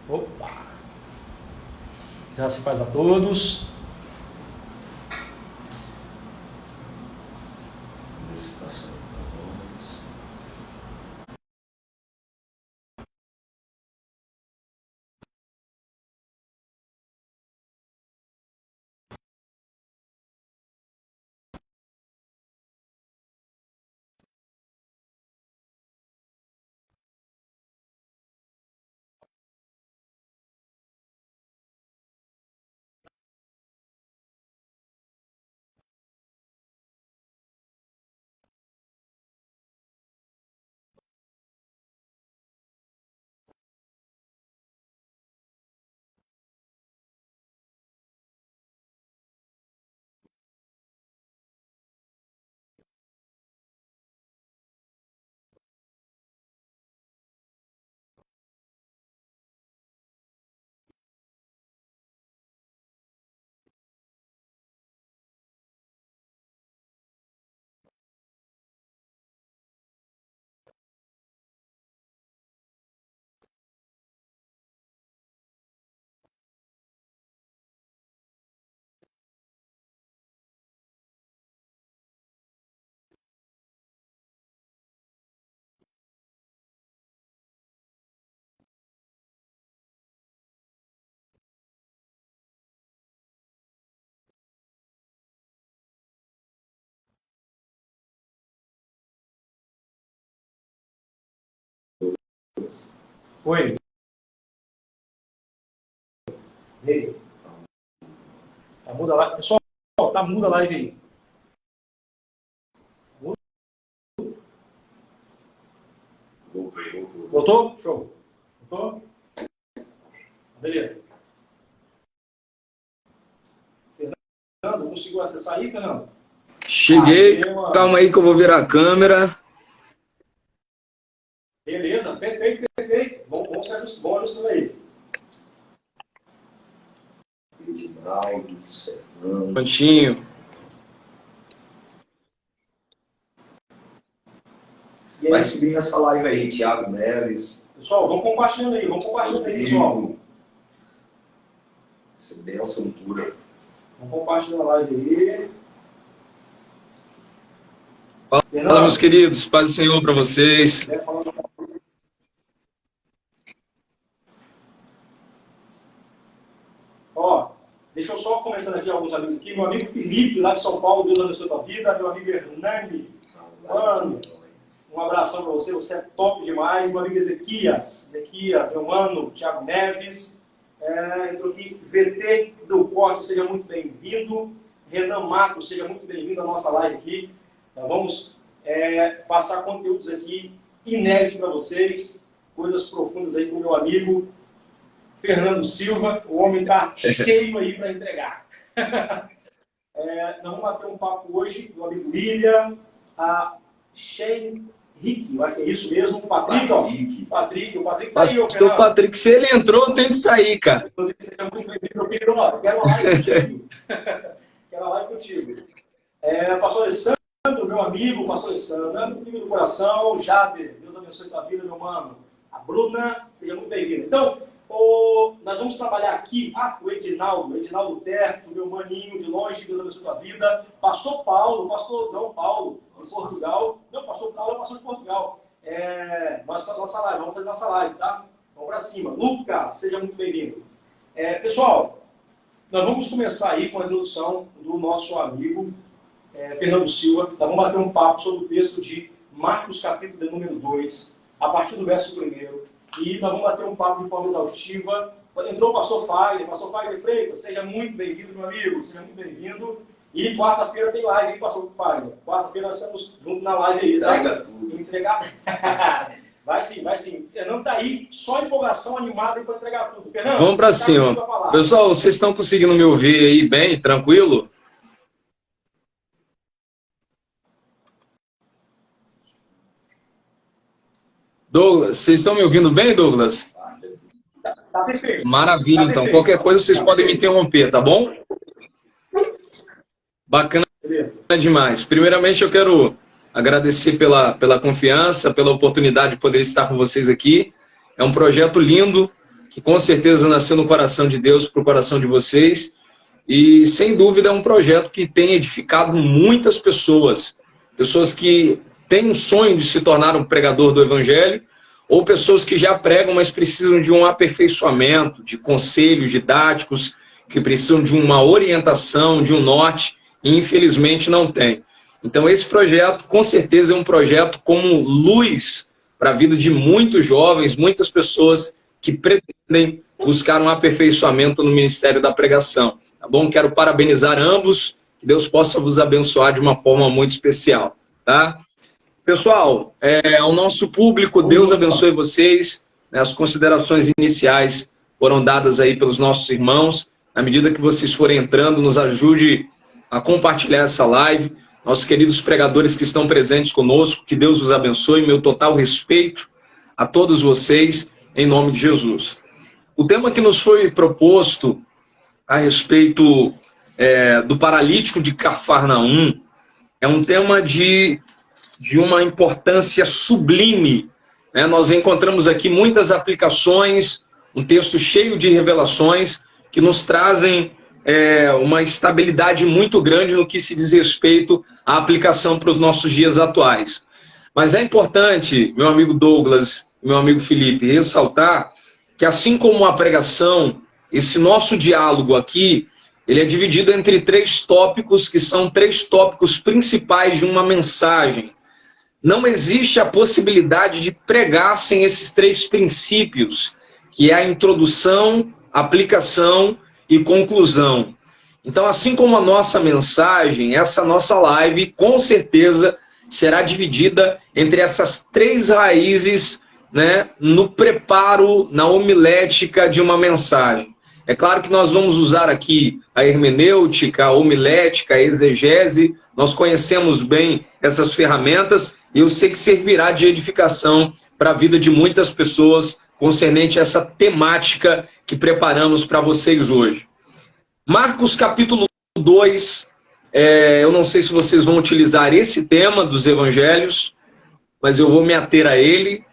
Opa! Já se faz a todos. Oi. Ei. Tá muda a live. Pessoal, tá muda a live aí. Voltou? Show. Voltou? Beleza. Fernando, conseguiu acessar aí, Fernando? Cheguei. Calma aí que eu vou virar a câmera. Beleza, perfeito, perfeito. Vamos sair dos bônus aí. Edinaldo, Serrano. Prontinho. Vai subir nessa live aí, Thiago Neves. Pessoal, vamos compartilhando aí, pessoal. Isso é benção pura. Vamos compartilhar a live aí. Fala, meus queridos. Paz do Senhor para vocês. Ó, deixa eu só comentando aqui alguns amigos aqui. Meu amigo Felipe, lá de São Paulo, Deus abençoe a tua vida. Meu amigo Hernani, mano, um abração para você, você é top demais. Meu amigo Ezequias, meu mano, Thiago Neves. Entrou aqui, VT do Corte, seja muito bem-vindo. Renan Marcos, seja muito bem-vindo à nossa live aqui. Vamos passar conteúdos aqui inéditos para vocês, coisas profundas aí com o meu amigo Fernando Silva. O homem está cheio aí para entregar. Nós vamos bater um papo hoje com o amigo William, a Shane Rick, eu acho que é isso mesmo, o Patrick, ó. O Patrick tá aí, ó. O Patrick, se ele entrou, tem que sair, cara. Seja muito bem-vindo, quero uma live contigo. Quero uma live contigo. Pastor Alessandro, meu amigo, pastor Alessandro, amigo do coração, Jader, Deus abençoe a tua vida, meu mano. A Bruna, seja muito bem-vinda. Então, nós vamos trabalhar aqui, o Edinaldo Terto, meu maninho de longe, Deus abençoe a tua vida. Pastor Paulo, pastorzão Paulo, de Portugal. Não, pastor Paulo é pastor de Portugal. Nossa live, vamos fazer nossa live, tá? Vamos para cima. Lucas, seja muito bem-vindo. Pessoal, nós vamos começar aí com a introdução do nosso amigo Fernando Silva. Nós vamos bater um papo sobre o texto de Marcos, capítulo de número 2, a partir do verso 1. E nós vamos bater um papo de forma exaustiva. Entrou o pastor Fagner Freitas, seja muito bem-vindo, meu amigo, seja muito bem-vindo. E quarta-feira tem live, hein, pastor Fagner? Quarta-feira nós estamos juntos na live aí, tá? Entrega tudo. Entregar. Vai sim. Fernando tá aí, só empolgação animada para entregar tudo. Fernando, vamos para cima. Pessoal, vocês estão conseguindo me ouvir aí bem, tranquilo? Douglas, vocês estão me ouvindo bem, Douglas? Tá perfeito. Maravilha, tá então. Perfeito. Qualquer coisa vocês podem me interromper, tá bom? Bacana. Beleza. Demais. Primeiramente, eu quero agradecer pela confiança, pela oportunidade de poder estar com vocês aqui. É um projeto lindo que com certeza nasceu no coração de Deus para o coração de vocês. E, sem dúvida, é um projeto que tem edificado muitas pessoas. Pessoas que têm um sonho de se tornar um pregador do Evangelho, ou pessoas que já pregam, mas precisam de um aperfeiçoamento, de conselhos didáticos, que precisam de uma orientação, de um norte, e infelizmente não tem. Então esse projeto, com certeza, é um projeto como luz para a vida de muitos jovens, muitas pessoas que pretendem buscar um aperfeiçoamento no ministério da pregação. Tá bom? Quero parabenizar ambos, que Deus possa vos abençoar de uma forma muito especial. Tá? Pessoal, ao nosso público, Deus abençoe vocês. As considerações iniciais foram dadas aí pelos nossos irmãos. Na medida que vocês forem entrando, nos ajude a compartilhar essa live. Nossos queridos pregadores que estão presentes conosco, que Deus os abençoe. Meu total respeito a todos vocês, em nome de Jesus. O tema que nos foi proposto a respeito do paralítico de Cafarnaum é um tema de uma importância sublime. Nós encontramos aqui muitas aplicações, um texto cheio de revelações que nos trazem uma estabilidade muito grande no que se diz respeito à aplicação para os nossos dias atuais. Mas é importante, meu amigo Douglas, meu amigo Felipe, ressaltar que, assim como a pregação, esse nosso diálogo aqui, ele é dividido entre 3 tópicos, que são 3 tópicos principais de uma mensagem. Não existe a possibilidade de pregar sem esses 3 princípios, que é a introdução, aplicação e conclusão. Então, assim como a nossa mensagem, essa nossa live, com certeza, será dividida entre essas 3 raízes, no preparo, na homilética de uma mensagem. É claro que nós vamos usar aqui a hermenêutica, a homilética, a exegese. Nós conhecemos bem essas ferramentas e eu sei que servirá de edificação para a vida de muitas pessoas concernente a essa temática que preparamos para vocês hoje. Marcos capítulo 2, eu não sei se vocês vão utilizar esse tema dos evangelhos, mas eu vou me ater a ele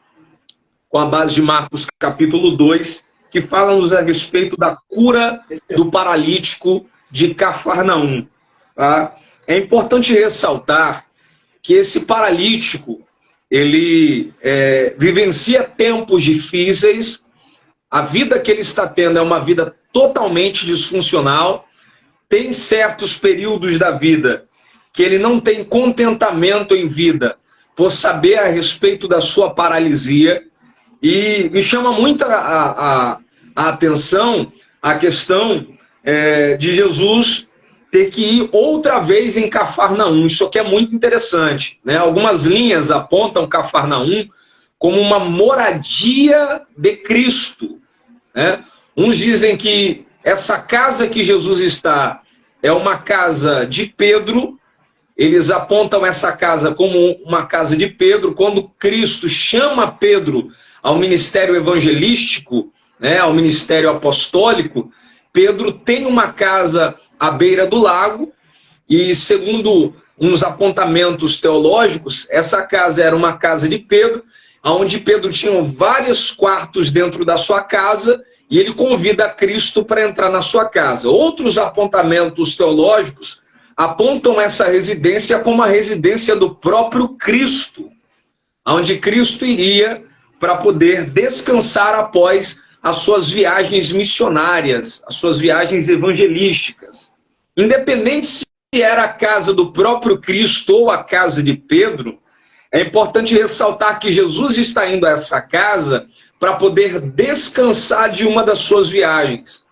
com a base de Marcos capítulo 2, que fala-nos a respeito da cura do paralítico de Cafarnaum. Tá? É importante ressaltar que esse paralítico, ele vivencia tempos difíceis, a vida que ele está tendo é uma vida totalmente disfuncional, tem certos períodos da vida que ele não tem contentamento em vida por saber a respeito da sua paralisia, e me chama muito a atenção a questão de Jesus ter que ir outra vez em Cafarnaum. Isso aqui é muito interessante. Algumas linhas apontam Cafarnaum como uma moradia de Cristo. Uns dizem que essa casa que Jesus está é uma casa de Pedro. Eles apontam essa casa como uma casa de Pedro. Quando Cristo chama Pedro ao ministério evangelístico, ao ministério apostólico, Pedro tem uma casa à beira do lago, e segundo uns apontamentos teológicos, essa casa era uma casa de Pedro, onde Pedro tinha vários quartos dentro da sua casa, e ele convida Cristo para entrar na sua casa. Outros apontamentos teológicos apontam essa residência como a residência do próprio Cristo, onde Cristo iria para poder descansar após as suas viagens missionárias, as suas viagens evangelísticas. Independente se era a casa do próprio Cristo ou a casa de Pedro, é importante ressaltar que Jesus está indo a essa casa para poder descansar de uma das suas viagens.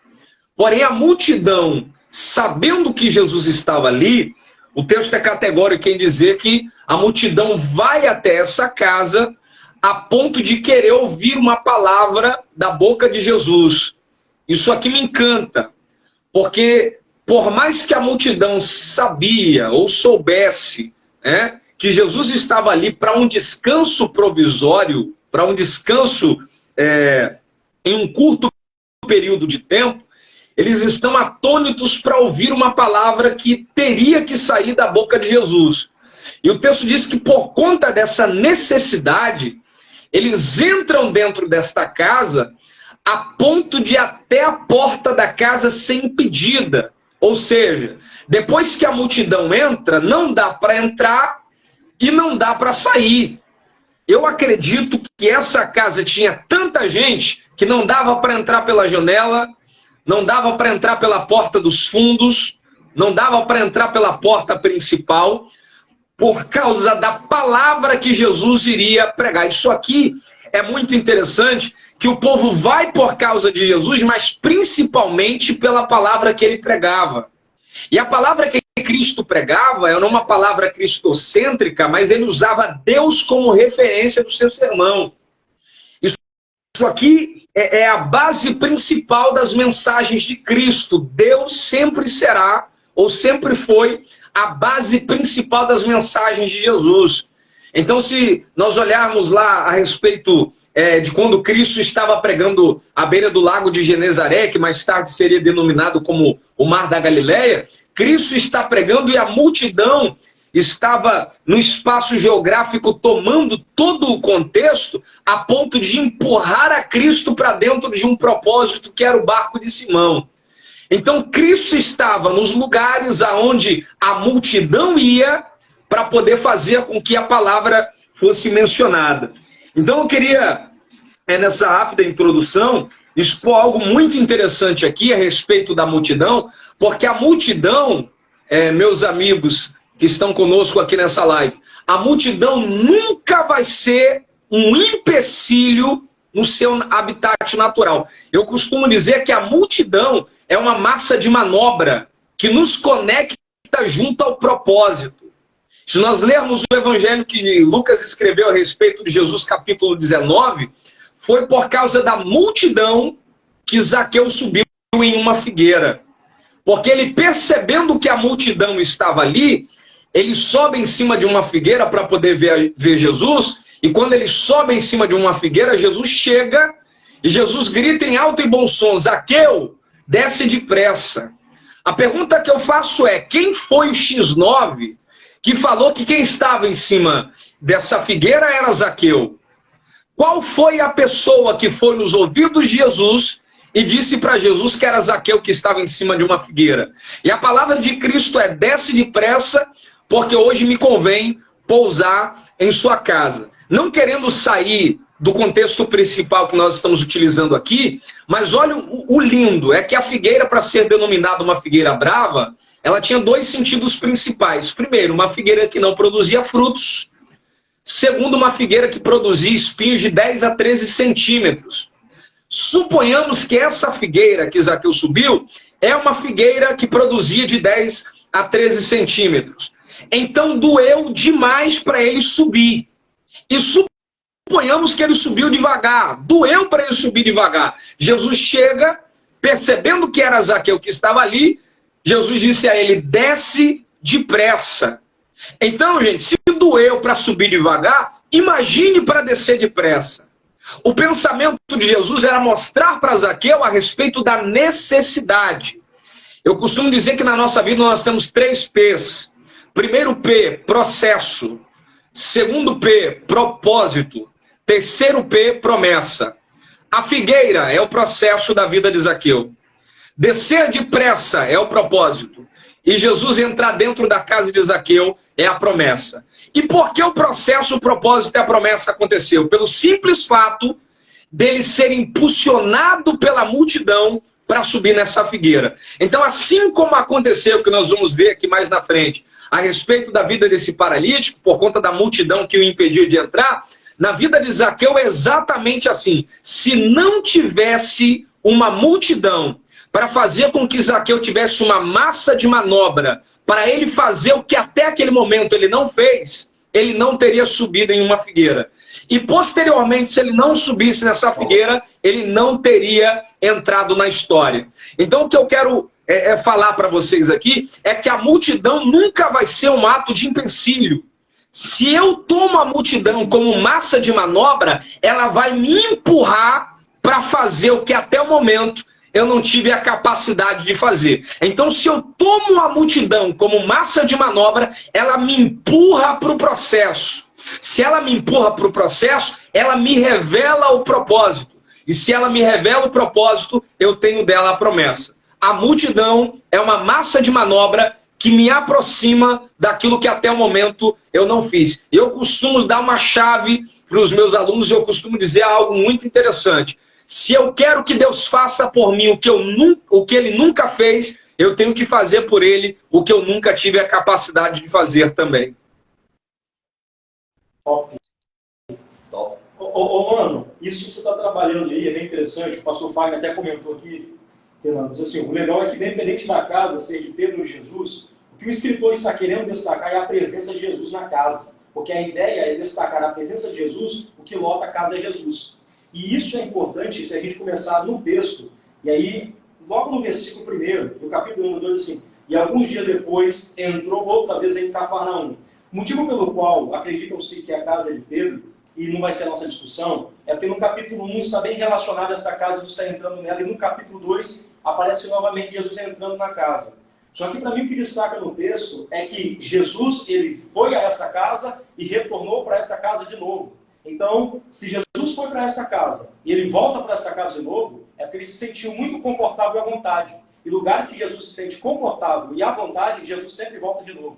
Porém, a multidão, sabendo que Jesus estava ali, o texto é categórico em dizer que a multidão vai até essa casa a ponto de querer ouvir uma palavra da boca de Jesus. Isso aqui me encanta, porque por mais que a multidão sabia ou soubesse que Jesus estava ali para um descanso provisório, para um descanso em um curto período de tempo, eles estão atônitos para ouvir uma palavra que teria que sair da boca de Jesus. E o texto diz que por conta dessa necessidade, eles entram dentro desta casa a ponto de ir até a porta da casa ser impedida. Ou seja, depois que a multidão entra, não dá para entrar e não dá para sair. Eu acredito que essa casa tinha tanta gente que não dava para entrar pela janela, não dava para entrar pela porta dos fundos, não dava para entrar pela porta principal, por causa da palavra que Jesus iria pregar. Isso aqui é muito interessante, que o povo vai por causa de Jesus, mas principalmente pela palavra que ele pregava. E a palavra que Cristo pregava era uma palavra cristocêntrica, mas ele usava Deus como referência do seu sermão. Isso aqui é a base principal das mensagens de Cristo. Deus sempre será, ou sempre foi, a base principal das mensagens de Jesus. Então, se nós olharmos lá a respeito de quando Cristo estava pregando à beira do lago de Genezaré, que mais tarde seria denominado como o Mar da Galileia, Cristo está pregando e a multidão estava no espaço geográfico tomando todo o contexto a ponto de empurrar a Cristo para dentro de um propósito que era o barco de Simão. Então Cristo estava nos lugares aonde a multidão ia para poder fazer com que a palavra fosse mencionada. Então eu queria, nessa rápida introdução, expor algo muito interessante aqui a respeito da multidão, porque a multidão, meus amigos que estão conosco aqui nessa live, a multidão nunca vai ser um empecilho no seu habitat natural. Eu costumo dizer que a multidão é uma massa de manobra que nos conecta junto ao propósito. Se nós lermos o evangelho que Lucas escreveu a respeito de Jesus, capítulo 19, foi por causa da multidão que Zaqueu subiu em uma figueira. Porque ele, percebendo que a multidão estava ali, ele sobe em cima de uma figueira para poder ver Jesus, e quando ele sobe em cima de uma figueira, Jesus chega, e Jesus grita em alto e bom som: Zaqueu, desce depressa. A pergunta que eu faço é, quem foi o X9 que falou que quem estava em cima dessa figueira era Zaqueu? Qual foi a pessoa que foi nos ouvidos de Jesus e disse para Jesus que era Zaqueu que estava em cima de uma figueira? E a palavra de Cristo é: desce depressa, porque hoje me convém pousar em sua casa. Não querendo sair do contexto principal que nós estamos utilizando aqui, mas olha o lindo, é que a figueira, para ser denominada uma figueira brava, ela tinha dois sentidos principais. Primeiro, uma figueira que não produzia frutos. Segundo, uma figueira que produzia espinhos de 10 a 13 centímetros. Suponhamos que essa figueira que Zaqueu subiu é uma figueira que produzia de 10 a 13 centímetros. Então doeu demais para ele subir. E suponhamos que ele subiu devagar. Doeu para ele subir devagar. Jesus chega, percebendo que era Zaqueu que estava ali, Jesus disse a ele: desce depressa. Então, gente, se doeu para subir devagar, imagine para descer depressa. O pensamento de Jesus era mostrar para Zaqueu a respeito da necessidade. Eu costumo dizer que na nossa vida nós temos 3 P's. Primeiro P, processo. Segundo P, propósito. Terceiro P, promessa. A figueira é o processo da vida de Zaqueu. Descer depressa é o propósito. E Jesus entrar dentro da casa de Zaqueu é a promessa. E por que o processo, o propósito e a promessa aconteceu? Pelo simples fato dele ser impulsionado pela multidão para subir nessa figueira. Então, assim como aconteceu, que nós vamos ver aqui mais na frente, a respeito da vida desse paralítico, por conta da multidão que o impediu de entrar, na vida de Zaqueu é exatamente assim. Se não tivesse uma multidão para fazer com que Zaqueu tivesse uma massa de manobra, para ele fazer o que até aquele momento ele não fez, ele não teria subido em uma figueira. E posteriormente, se ele não subisse nessa figueira, ele não teria entrado na história. Então o que eu quero falar para vocês aqui é que a multidão nunca vai ser um ato de empecilho. Se eu tomo a multidão como massa de manobra, ela vai me empurrar para fazer o que até o momento eu não tive a capacidade de fazer. Então, se eu tomo a multidão como massa de manobra, ela me empurra para o processo. Se ela me empurra para o processo, ela me revela o propósito. E se ela me revela o propósito, eu tenho dela a promessa. A multidão é uma massa de manobra que me aproxima daquilo que até o momento eu não fiz. Eu costumo dar uma chave para os meus alunos, eu costumo dizer algo muito interessante. Se eu quero que Deus faça por mim o que Ele nunca fez, eu tenho que fazer por Ele o que eu nunca tive a capacidade de fazer também. Top. Top. Mano, isso que você está trabalhando aí é bem interessante. O pastor Fagner até comentou aqui, Fernando, diz assim, o legal é que independente da casa ser de Pedro ou Jesus, o que o escritor está querendo destacar é a presença de Jesus na casa. Porque a ideia é destacar a presença de Jesus, o que lota a casa é Jesus. E isso é importante se a gente começar no texto. E aí, logo no versículo 1, do capítulo 1, 2, assim, e alguns dias depois entrou outra vez em Cafarnaum. O motivo pelo qual acreditam-se que a casa é de Pedro, e não vai ser a nossa discussão, é porque no capítulo 1 está bem relacionado a essa casa, Jesus está entrando nela, e no capítulo 2 aparece novamente Jesus entrando na casa. Só que para mim o que destaca no texto é que Jesus ele foi a esta casa e retornou para esta casa de novo. Então, se Jesus foi para esta casa e ele volta para esta casa de novo, é porque ele se sentiu muito confortável e à vontade. E lugares que Jesus se sente confortável e à vontade, Jesus sempre volta de novo.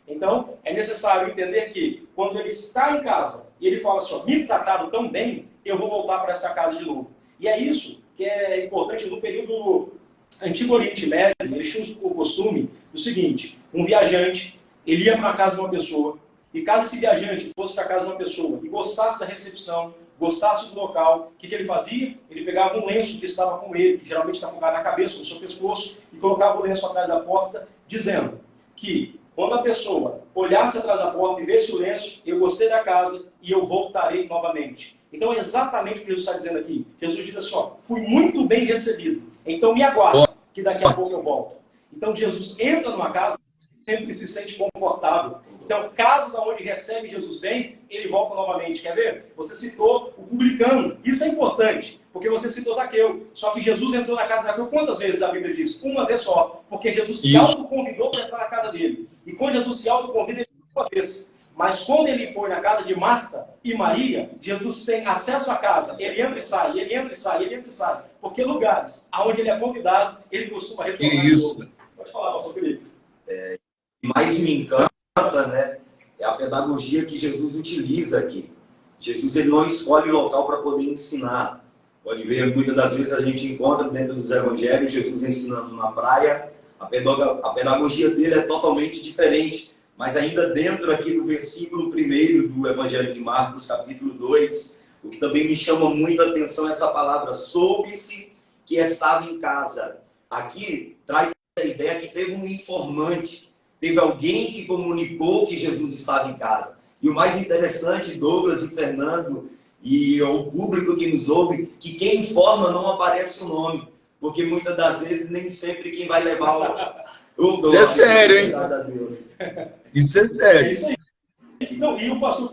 Então, é necessário entender que quando ele está em casa e ele fala assim, ó, me trataram tão bem, eu vou voltar para essa casa de novo. E é isso que é importante no período Antigo Oriente Médio. Eles tinham o costume do seguinte, um viajante, ele ia para a casa de uma pessoa, e caso esse viajante fosse para a casa de uma pessoa e gostasse da recepção, gostasse do local, o que ele fazia? Ele pegava um lenço que estava com ele, que geralmente está focado na cabeça, no seu pescoço, e colocava o lenço atrás da porta, dizendo que quando a pessoa olhasse atrás da porta e visse o lenço, eu gostei da casa e eu voltarei novamente. Então é exatamente o que Jesus está dizendo aqui. Jesus diz assim, ó, fui muito bem recebido, então me aguarde, que daqui a pouco eu volto. Então Jesus entra numa casa e sempre se sente confortável. Então, casas onde recebe Jesus bem, ele volta novamente. Quer ver? Você citou o publicano. Isso é importante, porque você citou Zaqueu. Só que Jesus entrou na casa de Zaqueu quantas vezes a Bíblia diz? Uma vez só. Porque Jesus se autoconvidou para entrar na casa dele. E quando Jesus se autoconvida, ele uma vez. Mas quando ele foi na casa de Marta e Maria, Jesus tem acesso à casa. Ele entra e sai, ele entra e sai, ele entra e sai. Porque lugares onde ele é convidado, ele costuma retornar. Que isso? Pode falar, pastor Felipe. O que mais me encanta, né, é a pedagogia que Jesus utiliza aqui. Jesus ele não escolhe o local para poder ensinar. Pode ver, muitas das vezes a gente encontra dentro dos evangelhos Jesus ensinando na praia. A pedagogia dele é totalmente diferente. Mas ainda dentro aqui do versículo 1 do Evangelho de Marcos, capítulo 2, o que também me chama muito a atenção é essa palavra, soube-se que estava em casa. Aqui traz a ideia que teve um informante, teve alguém que comunicou que Jesus estava em casa. E o mais interessante, Douglas e Fernando, e o público que nos ouve, que quem informa não aparece o nome. Porque muitas das vezes nem sempre quem vai levar o... Isso é sério, hein? Isso é sério. É isso aí. Não, e o pastor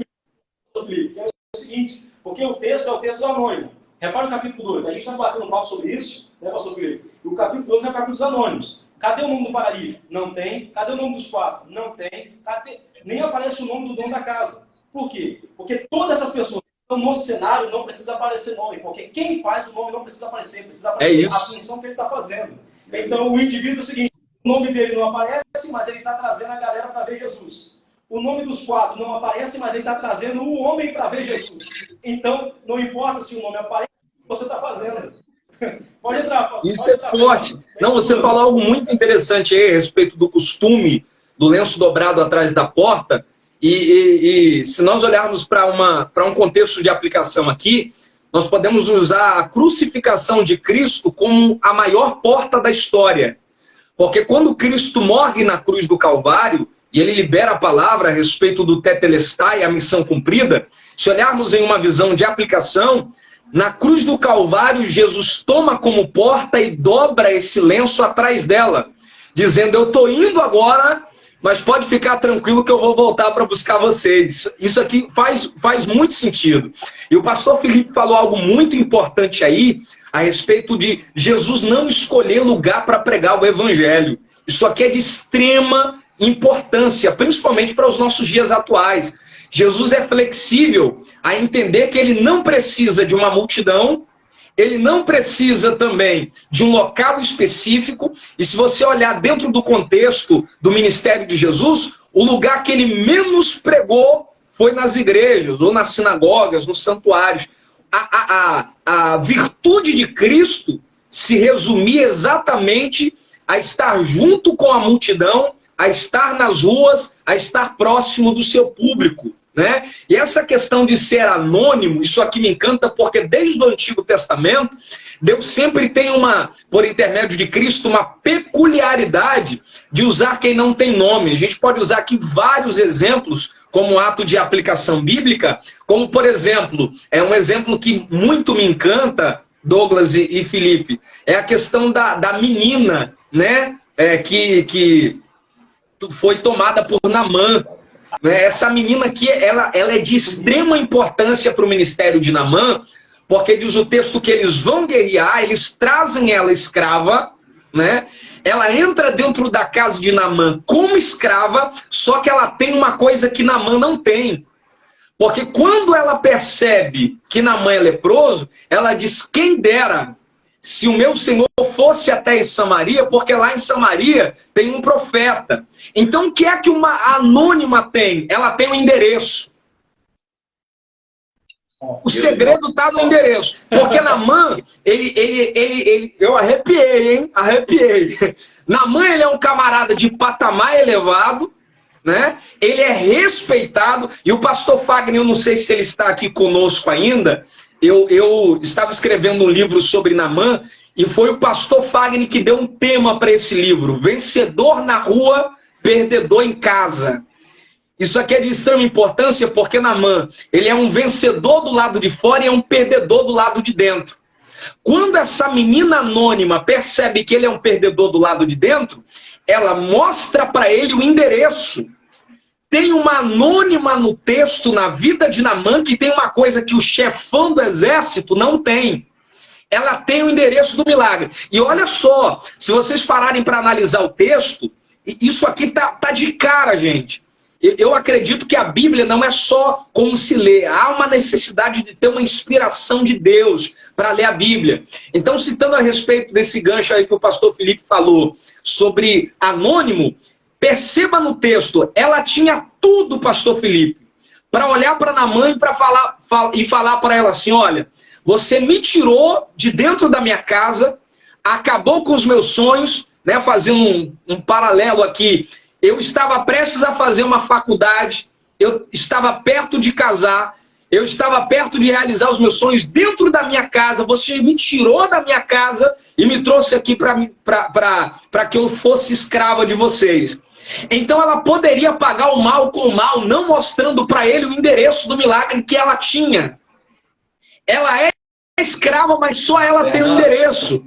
Felipe, que é o seguinte, porque o texto é o texto do anônimo. Repara o capítulo 2. A gente está batendo um papo sobre isso, né, pastor Felipe? E o capítulo 2 é o capítulo dos anônimos. Cadê o nome do paralítico? Não tem. Cadê o nome dos 4? Não tem. Cadê? Nem aparece o nome do dono da casa. Por quê? Porque todas essas pessoas que estão no cenário não precisa aparecer nome. Porque quem faz o nome não precisa aparecer. Precisa aparecer a função que ele está fazendo. Então o indivíduo é o seguinte, o nome dele não aparece, mas ele está trazendo a galera para ver Jesus. O nome dos 4 não aparece, mas ele está trazendo o homem para ver Jesus. Então, não importa se o nome aparece, o que você está fazendo. Pode entrar, pastor. Isso é forte. Não, você falou algo muito interessante aí a respeito do costume do lenço dobrado atrás da porta. E se nós olharmos para um contexto de aplicação aqui, nós podemos usar a crucificação de Cristo como a maior porta da história. Porque quando Cristo morre na cruz do Calvário, e ele libera a palavra a respeito do tetelestai, a missão cumprida, se olharmos em uma visão de aplicação, na cruz do Calvário, Jesus toma como porta e dobra esse lenço atrás dela, dizendo, eu estou indo agora, mas pode ficar tranquilo que eu vou voltar para buscar vocês. Isso aqui faz muito sentido. E o pastor Felipe falou algo muito importante aí, a respeito de Jesus não escolher lugar para pregar o evangelho. Isso aqui é de extrema importância, principalmente para os nossos dias atuais. Jesus é flexível a entender que ele não precisa de uma multidão, ele não precisa também de um local específico. E se você olhar dentro do contexto do ministério de Jesus, o lugar que ele menos pregou foi nas igrejas, ou nas sinagogas, nos santuários. A virtude de Cristo se resumia exatamente a estar junto com a multidão, a estar nas ruas, a estar próximo do seu público, né? E essa questão de ser anônimo, isso aqui me encanta, porque desde o Antigo Testamento, Deus sempre tem por intermédio de Cristo, uma peculiaridade de usar quem não tem nome. A gente pode usar aqui vários exemplos como ato de aplicação bíblica, como, por exemplo, um exemplo que muito me encanta, Douglas e Felipe, é a questão da menina, né, que foi tomada por Naamã. Essa menina aqui, ela é de extrema importância para o ministério de Naamã, porque diz o texto que eles vão guerrear, eles trazem ela escrava, né? Ela entra dentro da casa de Naamã como escrava, só que ela tem uma coisa que Naamã não tem. Porque quando ela percebe que Naamã é leproso, ela diz: quem dera se o meu senhor fosse até em Samaria, porque lá em Samaria tem um profeta. Então o que é que uma anônima tem? Ela tem um endereço. O segredo está no endereço. Porque Naamã, eu arrepiei, hein? Arrepiei. Naamã, ele é um camarada de patamar elevado, né? Ele é respeitado. E o pastor Fagner, eu não sei se ele está aqui conosco ainda, eu estava escrevendo um livro sobre Naamã, e foi o pastor Fagner que deu um tema para esse livro: Vencedor na rua, perdedor em casa. Isso aqui é de extrema importância, porque Naamã, ele é um vencedor do lado de fora e é um perdedor do lado de dentro. Quando essa menina anônima percebe que ele é um perdedor do lado de dentro, ela mostra para ele o endereço. Tem uma anônima no texto, na vida de Naamã, que tem uma coisa que o chefão do exército não tem. Ela tem o endereço do milagre. E olha só, se vocês pararem para analisar o texto, isso aqui tá de cara, gente. Eu acredito que a Bíblia não é só como se lê. Há uma necessidade de ter uma inspiração de Deus para ler a Bíblia. Então, citando a respeito desse gancho aí que o pastor Felipe falou sobre anônimo, perceba no texto, ela tinha tudo, pastor Felipe, para olhar para Naamã e falar para ela assim: olha, você me tirou de dentro da minha casa, acabou com os meus sonhos, né, fazendo um paralelo aqui. Eu estava prestes a fazer uma faculdade, eu estava perto de casar, eu estava perto de realizar os meus sonhos dentro da minha casa. Você me tirou da minha casa e me trouxe aqui para que eu fosse escrava de vocês. Então ela poderia pagar o mal com o mal, não mostrando para ele o endereço do milagre que ela tinha. Ela é escrava, mas só ela tem o endereço.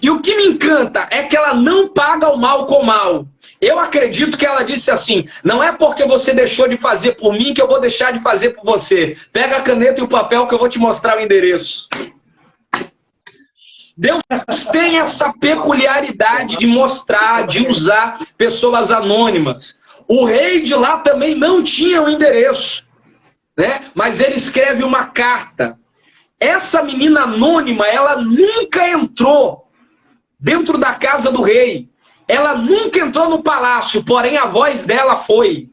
E o que me encanta é que ela não paga o mal com o mal. Eu acredito que ela disse assim: não é porque você deixou de fazer por mim que eu vou deixar de fazer por você. Pega a caneta e o papel que eu vou te mostrar o endereço. Deus tem essa peculiaridade de mostrar, de usar pessoas anônimas. O rei de lá também não tinha o endereço, né? Mas ele escreve uma carta. Essa menina anônima, ela nunca entrou dentro da casa do rei. Ela nunca entrou no palácio, porém a voz dela foi.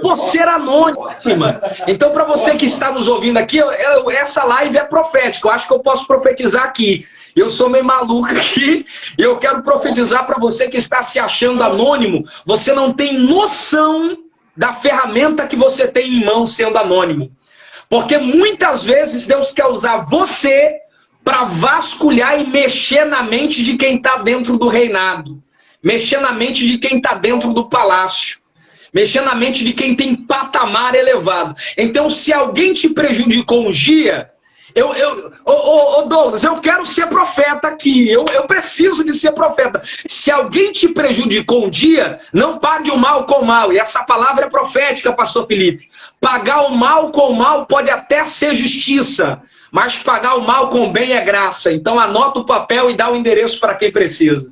Por ser anônima. Então, para você que está nos ouvindo aqui, essa live é profética. Eu acho que eu posso profetizar aqui. Eu sou meio maluco aqui e eu quero profetizar para você que está se achando anônimo. Você não tem noção da ferramenta que você tem em mão sendo anônimo. Porque muitas vezes Deus quer usar você para vasculhar e mexer na mente de quem está dentro do reinado. Mexer na mente de quem está dentro do palácio. Mexer na mente de quem tem patamar elevado. Então, se alguém te prejudicou um dia, Douglas, eu quero ser profeta aqui. Eu preciso de ser profeta. Se alguém te prejudicou um dia, não pague o mal com o mal. E essa palavra é profética, pastor Felipe. Pagar o mal com o mal pode até ser justiça, mas pagar o mal com o bem é graça. Então anota o papel e dá o endereço para quem precisa.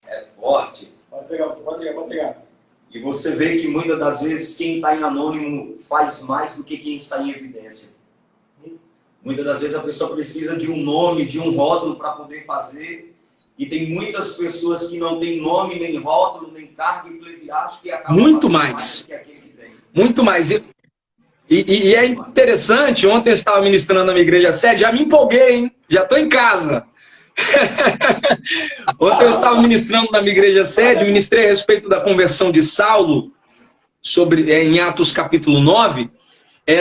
É forte. Pode pegar, pode pegar. E você vê que muitas das vezes quem está em anônimo faz mais do que quem está em evidência. Muitas das vezes a pessoa precisa de um nome, de um rótulo para poder fazer. E tem muitas pessoas que não têm nome, nem rótulo, nem cargo eclesiástico e acabam muito mais do que aquele que tem. Muito mais. E é interessante, ontem eu estava ministrando na minha igreja sede, já me empolguei, hein? Já estou em casa. Ontem eu estava ministrando na minha igreja sede, ministrei a respeito da conversão de Saulo, em Atos capítulo 9.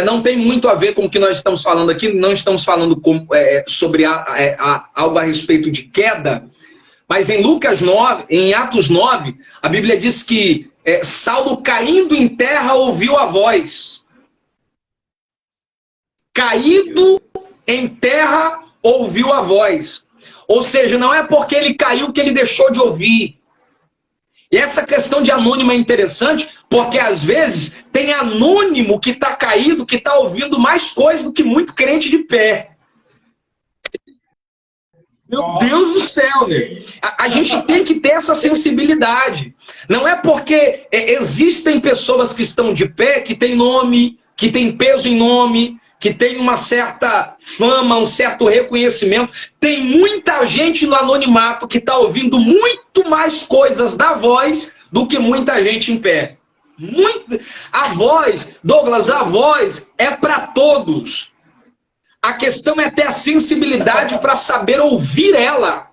Não tem muito a ver com o que nós estamos falando aqui, não estamos falando sobre algo a respeito de queda, mas em Lucas 9, em Atos 9, a Bíblia diz que Saulo, caindo em terra, ouviu a voz. Caído em terra, ouviu a voz. Ou seja, não é porque ele caiu que ele deixou de ouvir. E essa questão de anônimo é interessante, porque às vezes tem anônimo que está caído, que está ouvindo mais coisas do que muito crente de pé. Meu Deus do céu, né? A gente tem que ter essa sensibilidade. Não é porque existem pessoas que estão de pé, que têm nome, que têm peso em nome, que tem uma certa fama, um certo reconhecimento. Tem muita gente no anonimato que está ouvindo muito mais coisas da voz do que muita gente em pé. A voz, Douglas, a voz é para todos. A questão é ter a sensibilidade para saber ouvir ela.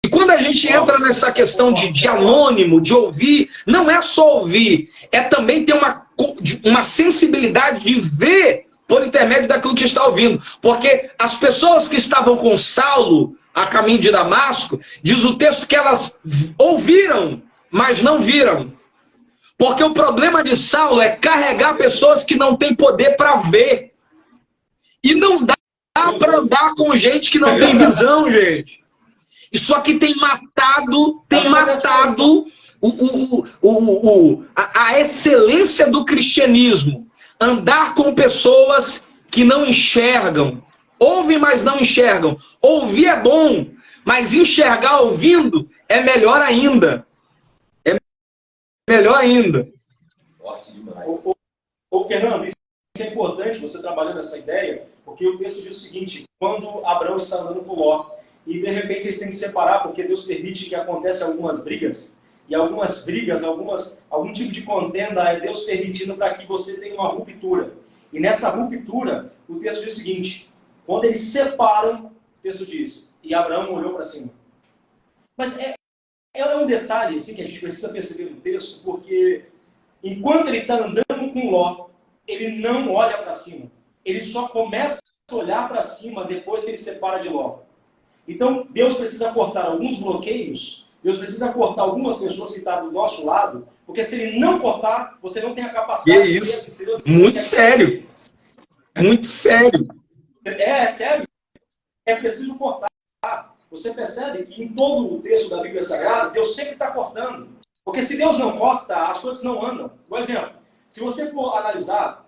E quando a gente entra nessa questão de anônimo, de ouvir, não é só ouvir, é também ter uma sensibilidade de ver por intermédio daquilo que está ouvindo. Porque as pessoas que estavam com Saulo a caminho de Damasco, diz o texto que elas ouviram, mas não viram. Porque o problema de Saulo é carregar pessoas que não têm poder para ver. E não dá para andar com gente que não tem visão, gente. Isso aqui tem matado a excelência do cristianismo. Andar com pessoas que não enxergam. Ouvem, mas não enxergam. Ouvir é bom, mas enxergar ouvindo é melhor ainda. É melhor ainda. Forte demais. Ô, Fernando, isso é importante, você trabalhando essa ideia, porque o texto diz o seguinte: quando Abraão está andando com Ló, e de repente eles têm que se separar, porque Deus permite que aconteçam algumas brigas, e algumas brigas, algum tipo de contenda é Deus permitindo para que você tenha uma ruptura. E nessa ruptura, o texto diz o seguinte: quando eles se separam, o texto diz, e Abraão olhou para cima. Mas é um detalhe assim, que a gente precisa perceber no texto, porque enquanto ele está andando com Ló, ele não olha para cima. Ele só começa a olhar para cima depois que ele se separa de Ló. Então, Deus precisa cortar alguns bloqueios, Deus precisa cortar algumas pessoas que estão do nosso lado, porque se ele não cortar, você não tem a capacidade de ver. Muito sério. Muito sério. É sério. É preciso cortar. Você percebe que em todo o texto da Bíblia Sagrada, Deus sempre está cortando. Porque se Deus não corta, as coisas não andam. Por exemplo, se você for analisar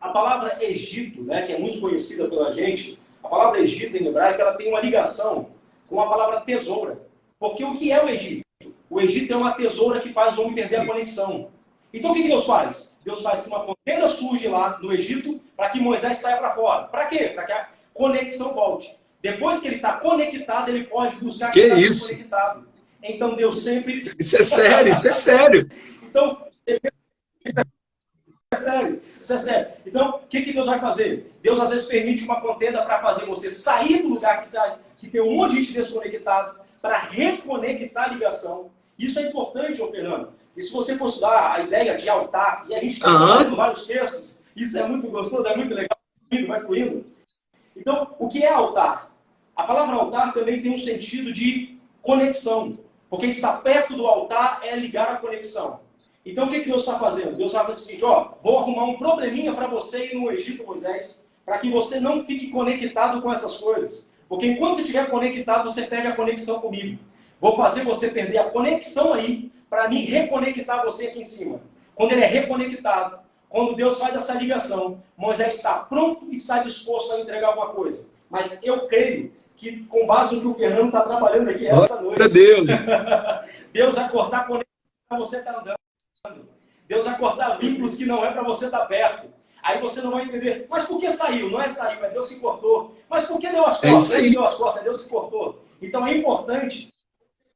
a palavra Egito, né, que é muito conhecida pela gente, a palavra Egito em hebraico, ela tem uma ligação com a palavra tesoura. Porque o que é o Egito? O Egito é uma tesoura que faz o homem perder a conexão. Então o que Deus faz? Deus faz que uma contenda surge lá no Egito para que Moisés saia para fora. Para quê? Para que a conexão volte. Depois que ele está conectado, ele pode buscar quem está desconectado. Então Deus sempre... Isso é sério, isso é sério. Então, isso é sério. Então, o que Deus vai fazer? Deus às vezes permite uma contenda para fazer você sair do lugar que tem um monte de gente desconectado, para reconectar a ligação. Isso é importante, ô Fernando. E se você for estudar a ideia de altar, e a gente está falando vários textos, isso é muito gostoso, é muito legal, vai fluindo. Então, o que é altar? A palavra altar também tem um sentido de conexão, porque estar perto do altar é ligar a conexão. Então, o que Deus está fazendo? Deus está fazendo o seguinte: vou arrumar um probleminha para você ir no Egito, Moisés, para que você não fique conectado com essas coisas. Porque enquanto você estiver conectado, você perde a conexão comigo. Vou fazer você perder a conexão aí, para me reconectar você aqui em cima. Quando ele é reconectado, quando Deus faz essa ligação, Moisés está pronto e está disposto a entregar alguma coisa. Mas eu creio que, com base no que o Fernando está trabalhando aqui essa noite, Deus. Deus vai cortar a conexão para você estar andando. Deus vai cortar vínculos que não é para você estar perto. Aí você não vai entender, mas por que saiu? Não é saiu, é Deus que cortou. Mas por que deu as costas? É Deu as costas, é Deus que cortou. Então é importante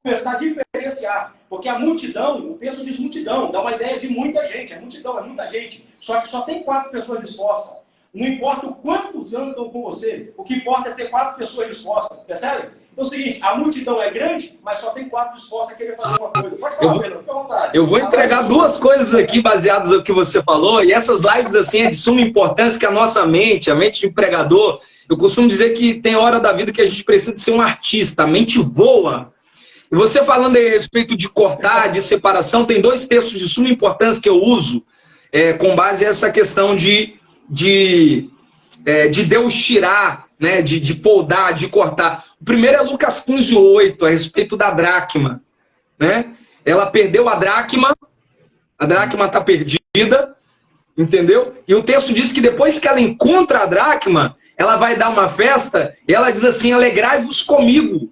começar a diferenciar, porque a multidão, o texto diz multidão, dá uma ideia de muita gente, é multidão, é muita gente, só que só tem 4 pessoas dispostas. Não importa o quantos andam com você, o que importa é ter 4 pessoas dispostas, percebe? Então é o seguinte, a multidão é grande, mas só tem 4 dispostas a querer fazer uma coisa. Pode falar, Pedro, fica à vontade. Eu vou entregar 2 coisas aqui baseadas no que você falou, e essas lives assim é de suma importância, que a nossa mente, a mente de pregador, eu costumo dizer que tem hora da vida que a gente precisa de ser um artista, a mente voa. E você falando aí a respeito de cortar, de separação, tem 2 textos de suma importância que eu uso com base nessa questão de Deus tirar, né, de poldar, de cortar. O primeiro é Lucas 15:8, a respeito da dracma. Né? Ela perdeu a dracma está perdida, entendeu? E o texto diz que depois que ela encontra a dracma, ela vai dar uma festa, e ela diz assim, alegrai-vos comigo,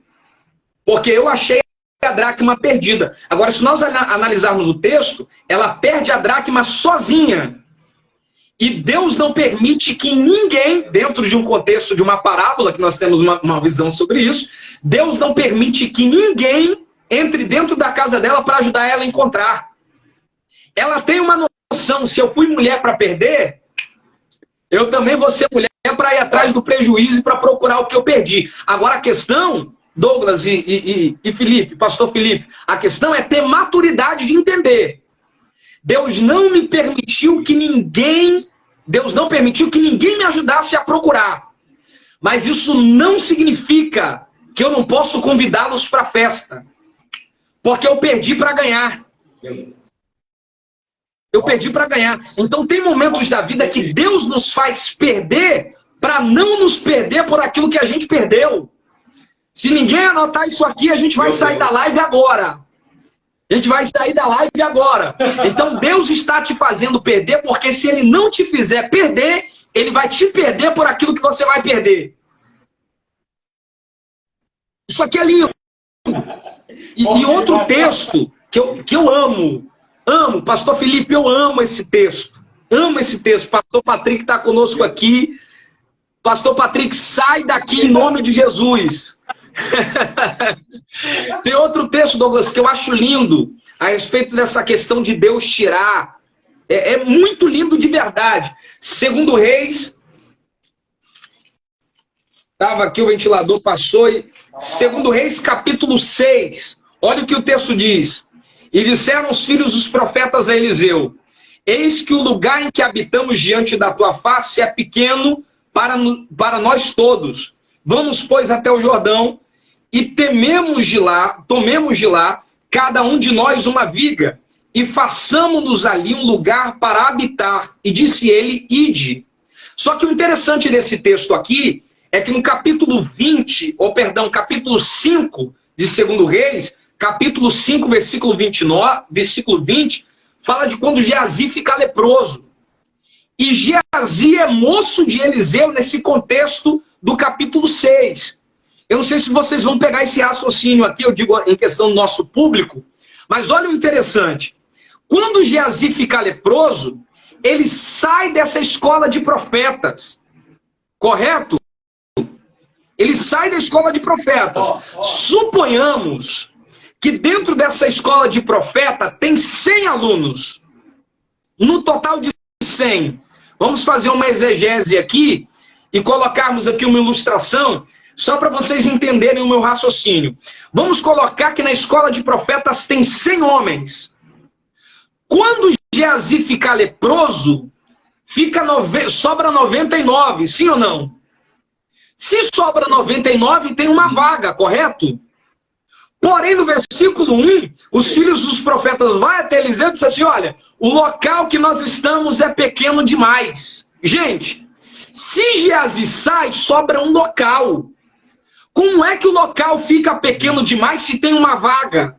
porque eu achei a dracma perdida. Agora, se nós analisarmos o texto, ela perde a dracma sozinha. E Deus não permite que ninguém, dentro de um contexto de uma parábola, que nós temos uma visão sobre isso, Deus não permite que ninguém entre dentro da casa dela para ajudar ela a encontrar. Ela tem uma noção, se eu fui mulher para perder, eu também vou ser mulher para ir atrás do prejuízo e para procurar o que eu perdi. Agora a questão, Douglas e Felipe, pastor Felipe, a questão é ter maturidade de entender. Deus não permitiu que ninguém me ajudasse a procurar. Mas isso não significa que eu não posso convidá-los para a festa. Porque eu perdi para ganhar. Eu perdi para ganhar. Então tem momentos da vida que Deus nos faz perder para não nos perder por aquilo que a gente perdeu. Se ninguém anotar isso aqui, a gente vai sair da live agora. A gente vai sair da live agora. Então Deus está te fazendo perder, porque se Ele não te fizer perder, Ele vai te perder por aquilo que você vai perder. Isso aqui é lindo. E outro texto que eu amo, pastor Felipe, eu amo esse texto. Amo esse texto. Pastor Patrick está conosco aqui. Pastor Patrick, sai daqui em nome de Jesus. Tem outro texto, Douglas, que eu acho lindo a respeito dessa questão de Deus tirar. É muito lindo de verdade. Segundo Reis, estava aqui, o ventilador passou. Segundo Reis, capítulo 6. Olha o que o texto diz. E disseram os filhos dos profetas a Eliseu: eis que o lugar em que habitamos diante da tua face é pequeno para nós todos. Vamos, pois, até o Jordão e tomemos de lá, cada um de nós uma viga, e façamos-nos ali um lugar para habitar. E disse ele, ide. Só que o interessante desse texto aqui é que no capítulo 5 de 2 Reis, capítulo 5, versículo 20, fala de quando Geazi fica leproso. E Geazi é moço de Eliseu nesse contexto do capítulo 6. Eu não sei se vocês vão pegar esse raciocínio aqui, eu digo em questão do nosso público, mas olha o interessante. Quando Geazi fica leproso, ele sai dessa escola de profetas. Correto? Ele sai da escola de profetas. Suponhamos que dentro dessa escola de profeta tem 100 alunos. No total de 100. Vamos fazer uma exegese aqui e colocarmos aqui uma ilustração só para vocês entenderem o meu raciocínio. Vamos colocar que na escola de profetas tem 100 homens. Quando Geazi ficar leproso, sobra 99, sim ou não? Se sobra 99, tem uma vaga, correto? Porém, no versículo 1, os filhos dos profetas vão até Eliseu e dizem assim, olha, o local que nós estamos é pequeno demais. Gente, se Geazi sai, sobra um local. Como é que o local fica pequeno demais se tem uma vaga?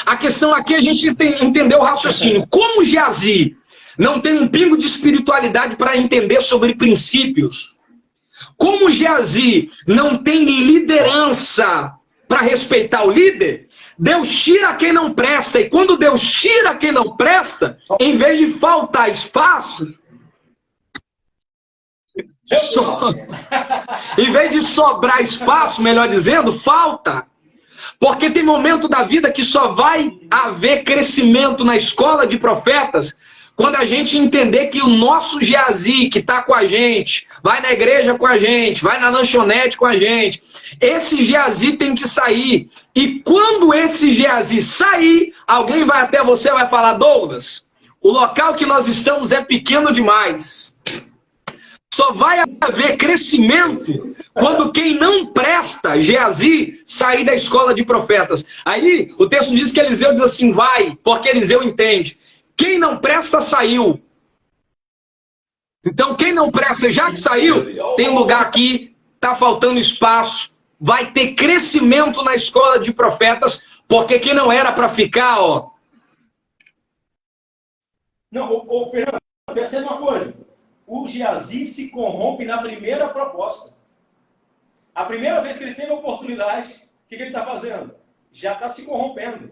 A questão aqui é a gente entender o raciocínio. Como Geazi não tem um pingo de espiritualidade para entender sobre princípios, como Geazi não tem liderança para respeitar o líder, Deus tira quem não presta. E quando Deus tira quem não presta, em vez de faltar espaço, em vez de sobrar espaço, melhor dizendo, falta. Porque tem momento da vida que só vai haver crescimento na escola de profetas quando a gente entender que o nosso Geazi, que está com a gente, vai na igreja com a gente, vai na lanchonete com a gente, esse Geazi tem que sair. E quando esse Geazi sair, alguém vai até você e vai falar: Douglas, o local que nós estamos é pequeno demais. Só vai haver crescimento quando quem não presta, Geazi, sair da escola de profetas. Aí o texto diz que Eliseu diz assim: vai, porque Eliseu entende. Quem não presta, saiu. Então quem não presta, já que saiu, tem um lugar aqui, está faltando espaço, vai ter crescimento na escola de profetas, porque quem não era para ficar, ó. Não, Fernando, perceba uma coisa. O Geazi se corrompe na primeira proposta. A primeira vez que ele teve a oportunidade, o que ele está fazendo? Já está se corrompendo.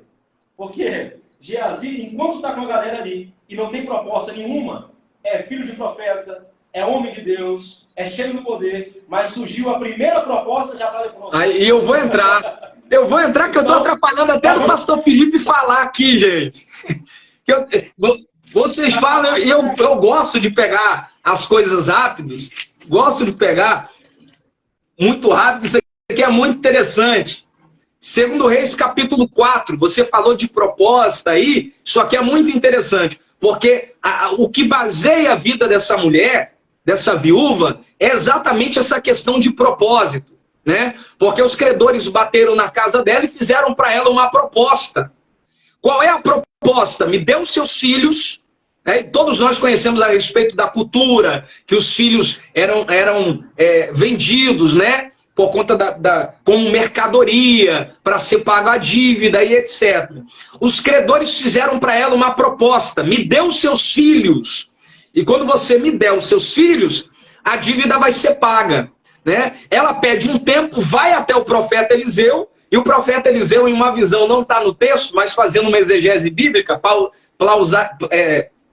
Por quê? Geazi, enquanto está com a galera ali e não tem proposta nenhuma, é filho de profeta, é homem de Deus, é cheio do poder, mas surgiu a primeira proposta, já está leproso. Aí eu vou entrar. Que eu estou atrapalhando até o pastor Felipe falar aqui, gente. Vocês falam, eu gosto de pegar as coisas rápidas, gosto de pegar muito rápido, isso aqui é muito interessante. Segundo Reis, capítulo 4, você falou de proposta aí, isso aqui é muito interessante, porque o que baseia a vida dessa mulher, dessa viúva, é exatamente essa questão de propósito, né? Porque os credores bateram na casa dela e fizeram para ela uma proposta. Qual é a proposta? Me dê os seus filhos. Todos nós conhecemos a respeito da cultura, que os filhos eram vendidos, né? Por conta como mercadoria, para ser pago a dívida e etc. Os credores fizeram para ela uma proposta: me dê os seus filhos. E quando você me der os seus filhos, a dívida vai ser paga, né? Ela pede um tempo, vai até o profeta Eliseu, e o profeta Eliseu, em uma visão, não está no texto, mas fazendo uma exegese bíblica,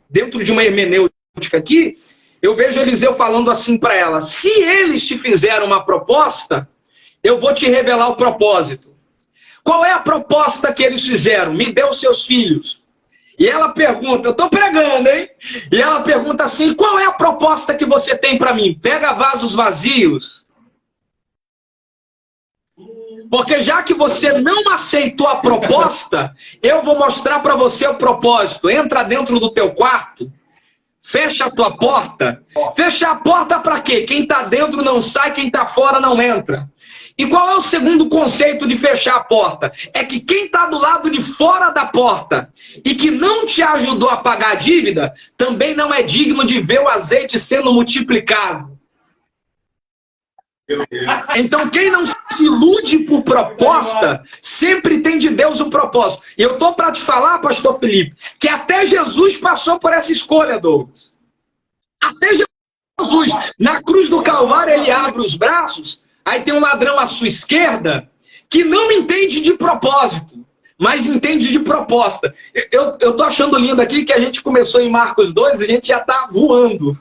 dentro de uma hermenêutica aqui, eu vejo Eliseu falando assim para ela: se eles te fizeram uma proposta, eu vou te revelar o propósito. Qual é a proposta que eles fizeram? Me dê os seus filhos. E ela pergunta, eu estou pregando, hein? E ela pergunta assim: qual é a proposta que você tem para mim? Pega vasos vazios. Porque já que você não aceitou a proposta, eu vou mostrar para você o propósito. Entra dentro do teu quarto, fecha a tua porta. Fecha a porta para quê? Quem está dentro não sai, quem está fora não entra. E qual é o segundo conceito de fechar a porta? É que quem está do lado de fora da porta e que não te ajudou a pagar a dívida, também não é digno de ver o azeite sendo multiplicado. Então quem não se ilude por proposta, sempre tem de Deus um propósito. E eu estou para te falar, pastor Felipe, que até Jesus passou por essa escolha, Douglas. Até Jesus, na cruz do Calvário, ele abre os braços, aí tem um ladrão à sua esquerda, que não entende de propósito, mas entende de proposta. Eu estou achando lindo aqui que a gente começou em Marcos 2, a gente já está voando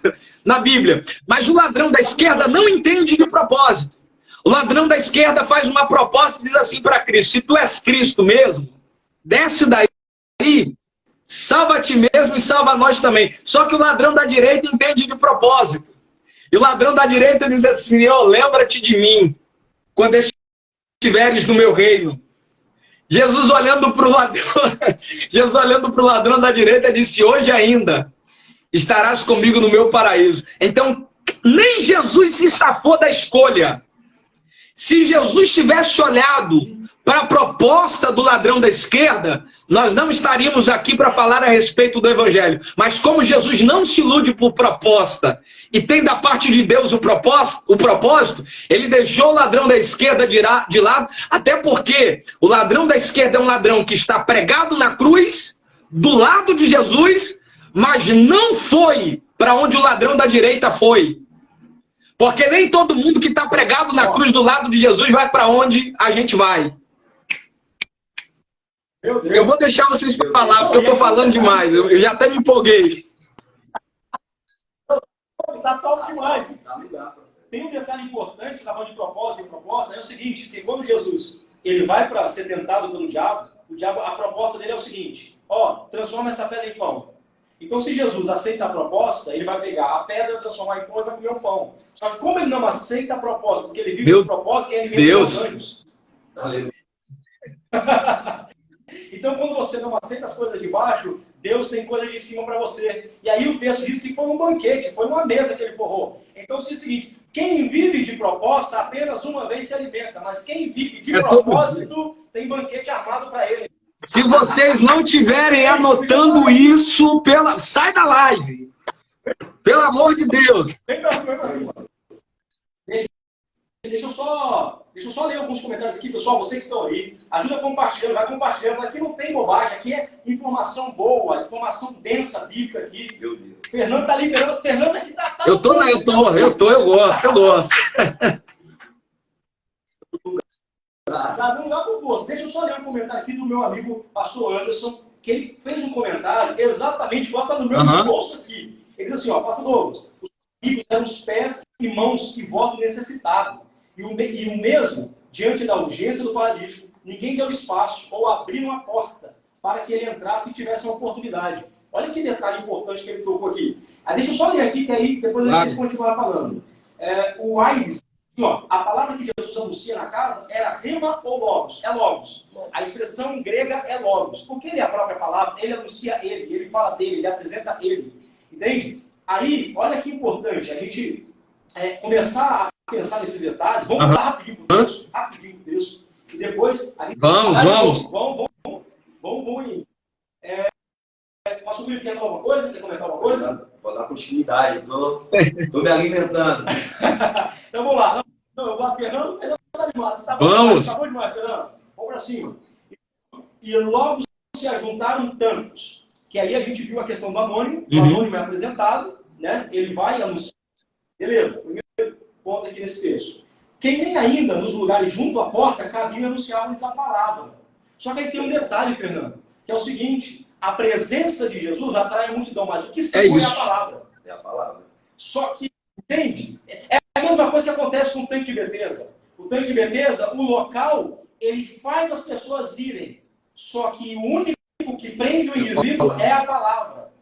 na Bíblia. Mas o ladrão da esquerda não entende de propósito. O ladrão da esquerda faz uma proposta e diz assim para Cristo: se tu és Cristo mesmo, desce daí, salva a ti mesmo e salva nós também. Só que o ladrão da direita entende de propósito. E o ladrão da direita diz assim: ó, lembra-te de mim quando estiveres no meu reino. Jesus olhando para o ladrão da direita disse: hoje ainda estarás comigo no meu paraíso. Então, nem Jesus se safou da escolha. Se Jesus tivesse olhado para a proposta do ladrão da esquerda, nós não estaríamos aqui para falar a respeito do Evangelho. Mas como Jesus não se ilude por proposta e tem da parte de Deus o propósito, ele deixou o ladrão da esquerda de lado, até porque o ladrão da esquerda é um ladrão que está pregado na cruz, do lado de Jesus, mas não foi para onde o ladrão da direita foi. Porque nem todo mundo que está pregado na cruz do lado de Jesus vai para onde a gente vai. Meu Deus. Eu vou deixar vocês falar, porque eu estou falando demais. Eu já até me empolguei. Tá top demais. Tem um detalhe importante, você está falando de proposta e proposta, é o seguinte, que quando Jesus ele vai para ser tentado pelo diabo, o diabo, a proposta dele é o seguinte, ó, transforma essa pedra em pão. Então, se Jesus aceita a proposta, ele vai pegar a pedra, transformar em pão e vai comer o pão. Só que como ele não aceita a proposta, porque ele vive a proposta, quem alimenta são os anjos. Aleluia. Então, quando você não aceita as coisas de baixo, Deus tem coisa de cima para você. E aí o texto diz que foi um banquete, foi uma mesa que ele forrou. Então, diz o seguinte, quem vive de proposta apenas uma vez se alimenta, mas quem vive de propósito tem banquete armado para ele. Se vocês não estiverem anotando isso, sai da live. Pelo amor de Deus. Vem pra cima, vem pra cima. Deixa eu só ler alguns comentários aqui, pessoal. Vocês que estão aí, ajuda compartilhando, vai compartilhando. Aqui não tem bobagem, aqui é informação boa, informação densa, bíblica aqui. Meu Deus. Fernando tá liberando. Fernando aqui tá. Eu gosto. Tá dando lugar pro posto. Deixa eu só ler um comentário aqui do meu amigo pastor Anderson, que ele fez um comentário exatamente igual tá no meu post aqui. Ele diz assim, ó, pastor Douglas, os amigos eram os pés e mãos que voto necessitado. E o mesmo, diante da urgência do paralítico, ninguém deu espaço ou abriu uma porta para que ele entrasse e tivesse uma oportunidade. Olha que detalhe importante que ele tocou aqui. Aí deixa eu só ler aqui, que aí depois a gente continuar falando. O Aires, ó, a palavra que Jesus anuncia na casa era rema ou logos? É logos. A expressão grega é logos. Porque ele é a própria palavra, ele anuncia ele fala dele, ele apresenta ele. Entende? Aí, olha que importante a gente começar a pensar nesses detalhes. Vamos lá rapidinho pro texto. E depois a gente... Vamos. Vamos. Posso quer falar alguma coisa? Quer comentar alguma coisa? Vou dar continuidade, tô me alimentando. Então vamos lá. Não, eu gosto de Fernando tá demais. Tá vamos. Tá bom demais, Fernando. Vamos pra cima. E logo se ajuntaram tantos. Que aí a gente viu a questão do anônimo. O anônimo é apresentado, né? Ele vai anunciar. Beleza. Primeiro ponto aqui nesse texto. Quem nem ainda nos lugares junto à porta cabiam e anunciavam a palavra. Só que aí tem um detalhe, Fernando, que é o seguinte: a presença de Jesus atrai a multidão, mas o que segura é a palavra. É a palavra. Só que, entende? É a mesma coisa que acontece com o tanque de Betesda. O tanque de Betesda, o local, ele faz as pessoas irem. Só que o único que prende o indivíduo é a palavra.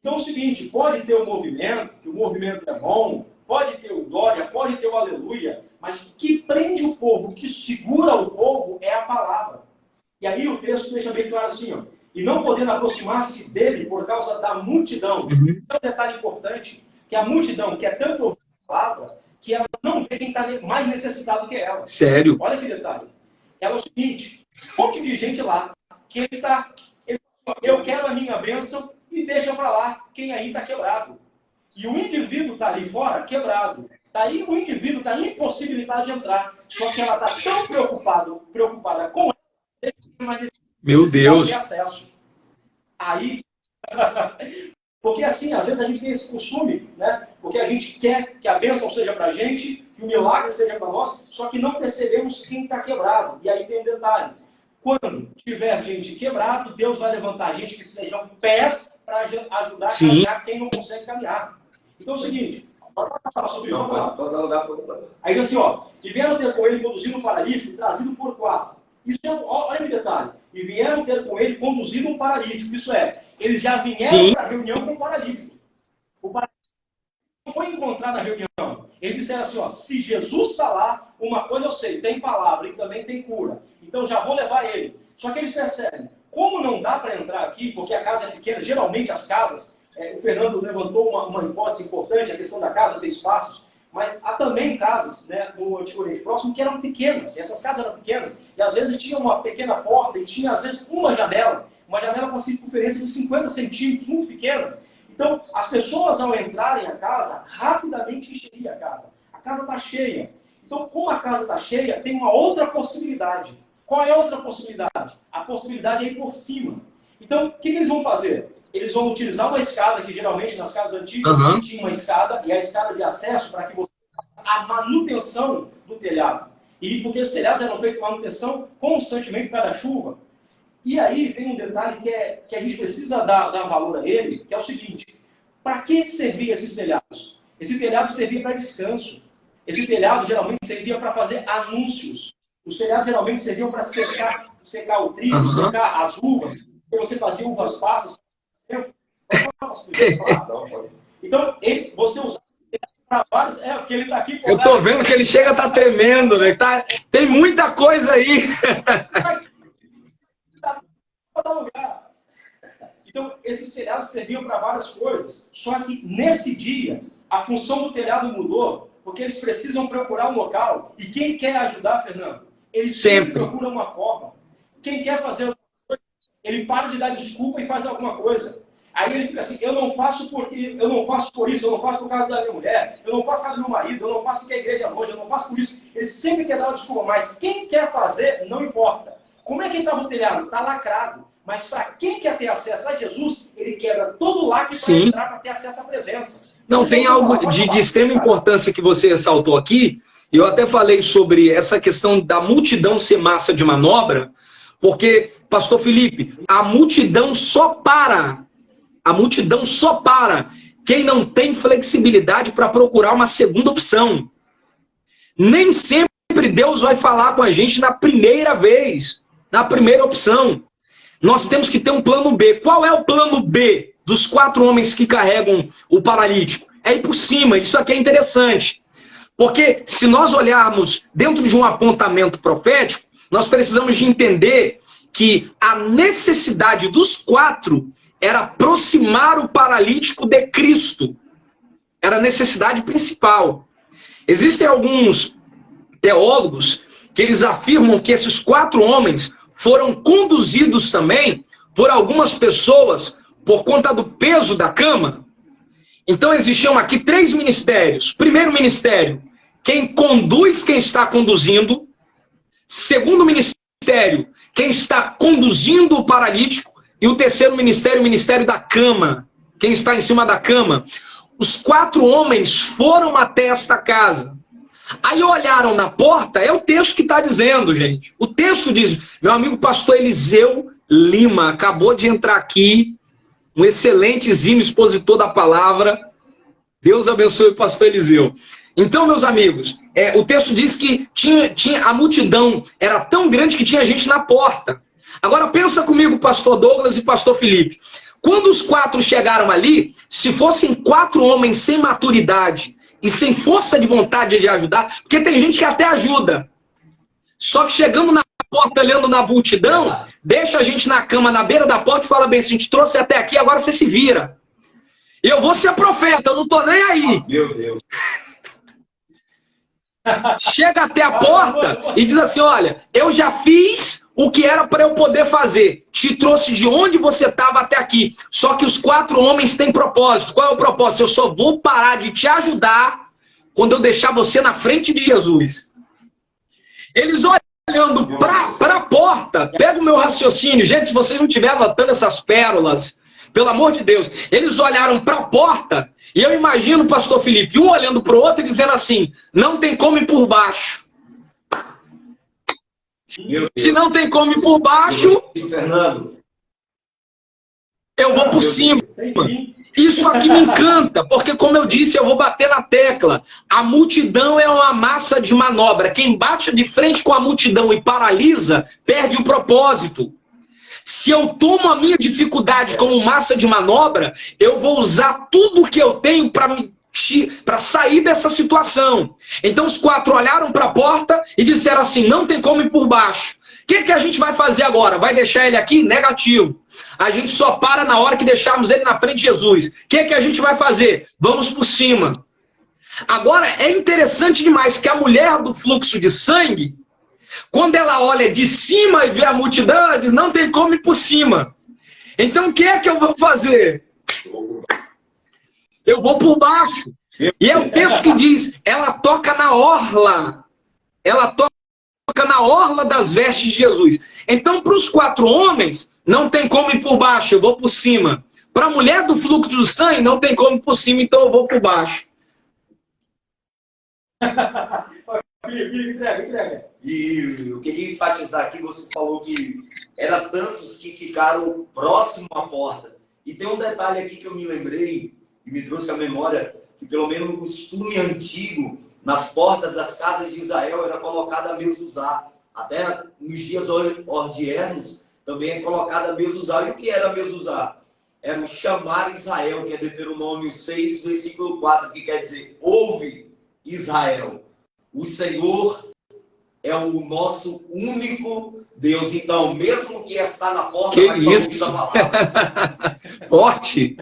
Então é o seguinte, pode ter o movimento, que o movimento é bom, pode ter o glória, pode ter o aleluia, mas o que prende o povo, o que segura o povo é a palavra. E aí o texto deixa bem claro assim, ó, e não podendo aproximar-se dele por causa da multidão. É um detalhe importante, que a multidão quer tanto ouvir a palavra, que ela não vê quem está mais necessitado que ela. Sério? Olha que detalhe. Ela é o seguinte, um monte de gente lá, que ele está, eu quero a minha bênção e deixa para lá quem aí está quebrado. E o indivíduo está ali fora quebrado. Daí o indivíduo está impossibilitado de entrar. Só que ela está tão preocupada com ele, mas meu Deus. Acesso. Aí, porque assim, às vezes a gente tem esse costume, né? Porque a gente quer que a bênção seja para a gente, que o milagre seja para nós, só que não percebemos quem está quebrado. E aí tem um detalhe. Quando tiver gente quebrado, Deus vai levantar gente que sejam pés para ajudar a caminhar quem não consegue caminhar. Então é o seguinte, pode falar sobre isso. Aí diz assim, ó, e vieram ter com ele conduzido um paralítico, trazido por quatro. Isso é, olha que detalhe. E vieram ter com ele conduzido um paralítico. Isso é, eles já vieram para a reunião com o paralítico. O paralítico não foi encontrar na reunião. Eles disseram assim, ó, se Jesus está lá, uma coisa eu sei, tem palavra e também tem cura. Então já vou levar ele. Só que eles percebem, como não dá para entrar aqui, porque a casa é pequena, geralmente as casas, o Fernando levantou uma hipótese importante, a questão da casa ter espaços, mas há também casas, né, no Antigo Oriente Próximo que eram pequenas, e essas casas eram pequenas, e às vezes tinha uma pequena porta, e tinha às vezes uma janela com uma circunferência de 50 centímetros, muito pequena. Então, as pessoas ao entrarem a casa, rapidamente encheria a casa. A casa está cheia. Então, como a casa está cheia, tem uma outra possibilidade. Qual é a outra possibilidade? A possibilidade é ir por cima. Então, o que eles vão fazer? Eles vão utilizar uma escada, que geralmente nas casas antigas tinha uma escada, e a escada de acesso para que você faça a manutenção do telhado. E porque os telhados eram feitos manutenção constantemente por causa da chuva. E aí tem um detalhe que a gente precisa dar valor a ele, que é o seguinte: para que serviam esses telhados? Esse telhado servia para descanso. Esse telhado geralmente servia para fazer anúncios. Os telhados geralmente serviam para secar o trigo, secar as uvas. Porque você fazia uvas passas. Então, você usava para vários... porque ele está aqui... Eu estou vendo que ele chega a estar tremendo, né? Tem muita coisa aí. Então, esses telhados serviam para várias coisas. Só que, nesse dia, a função do telhado mudou, porque eles precisam procurar um local. E quem quer ajudar, Fernando? Eles sempre procuram uma forma. Quem quer fazer alguma coisa, ele para de dar desculpa e faz alguma coisa. Aí ele fica assim: eu não faço por isso, eu não faço por causa da minha mulher, eu não faço por causa do meu marido, eu não faço porque a igreja é longe, eu não faço por isso. Ele sempre quer dar uma desculpa, mas quem quer fazer, não importa. Como é que estava o telhado? Está lacrado. Mas para quem quer ter acesso a Jesus, ele quebra todo o lacre para entrar, para ter acesso à presença. Não, tem algo de extrema importância que você ressaltou aqui. Eu até falei sobre essa questão da multidão ser massa de manobra, porque, pastor Felipe, a multidão só para quem não tem flexibilidade para procurar uma segunda opção. Nem sempre Deus vai falar com a gente na primeira vez, na primeira opção. Nós temos que ter um plano B. Qual é o plano B dos 4 homens que carregam o paralítico? É ir por cima. Isso aqui é interessante. Porque se nós olharmos dentro de um apontamento profético, nós precisamos de entender que a necessidade dos 4 era aproximar o paralítico de Cristo. Era a necessidade principal. Existem alguns teólogos que eles afirmam que esses 4 homens foram conduzidos também por algumas pessoas por conta do peso da cama. Então existiam aqui 3 ministérios. Primeiro ministério, quem conduz quem está conduzindo. Segundo ministério, quem está conduzindo o paralítico. E o terceiro ministério, o ministério da cama, quem está em cima da cama. Os 4 homens foram até esta casa. Aí olharam na porta, é o texto que está dizendo, gente. O texto diz: meu amigo pastor Eliseu Lima acabou de entrar aqui, um excelente exímio expositor da palavra. Deus abençoe o pastor Eliseu. Então, meus amigos, o texto diz que a multidão era tão grande que tinha gente na porta. Agora pensa comigo, pastor Douglas e pastor Felipe. Quando os 4 chegaram ali, se fossem 4 homens sem maturidade e sem força de vontade de ajudar, porque tem gente que até ajuda, só que chegando na porta, olhando na multidão, deixa a gente na cama, na beira da porta e fala bem assim: a gente trouxe até aqui, agora você se vira. Eu vou ser profeta, eu não tô nem aí. Meu Deus. Chega até a porta e diz assim: olha, eu já fiz o que era para eu poder fazer. Te trouxe de onde você estava até aqui. Só que os 4 homens têm propósito. Qual é o propósito? Eu só vou parar de te ajudar quando eu deixar você na frente de Jesus. Eles olhando para a porta, pega o meu raciocínio. Gente, se vocês não estiverem anotando essas pérolas, pelo amor de Deus, eles olharam para a porta e eu imagino o pastor Felipe, um olhando para o outro e dizendo assim: não tem como ir por baixo. Se não tem como ir por baixo, Fernando, eu vou por cima. Isso aqui me encanta, porque como eu disse, eu vou bater na tecla. A multidão é uma massa de manobra. Quem bate de frente com a multidão e paralisa, perde o propósito. Se eu tomo a minha dificuldade como massa de manobra, eu vou usar tudo que eu tenho para sair dessa situação. Então os 4 olharam para a porta e disseram assim: não tem como ir por baixo. O que a gente vai fazer agora? Vai deixar ele aqui? Negativo. A gente só para na hora que deixarmos ele na frente de Jesus. O que a gente vai fazer? Vamos por cima. Agora é interessante demais que a mulher do fluxo de sangue, quando ela olha de cima e vê a multidão, ela diz: não tem como ir por cima. Então o que eu vou fazer? Eu vou por baixo. E é o texto que diz: ela toca na orla. Ela toca na orla das vestes de Jesus. Então, para os 4 homens, não tem como ir por baixo, eu vou por cima. Para a mulher do fluxo do sangue, não tem como ir por cima, então eu vou por baixo. Entrega. E eu queria enfatizar aqui, você falou que era tantos que ficaram próximo à porta. E tem um detalhe aqui que eu me lembrei, e me trouxe à memória, que pelo menos no costume antigo, nas portas das casas de Israel era colocada a mezuzá. Até nos dias ordiernos também é colocada a mezuzá. E o que era a mezuzá? Era o chamar Israel, que é Deuteronômio 6, versículo 4, que quer dizer, ouve Israel, o Senhor é o nosso único Deus. Então, mesmo que está na porta, que mas isso? Forte!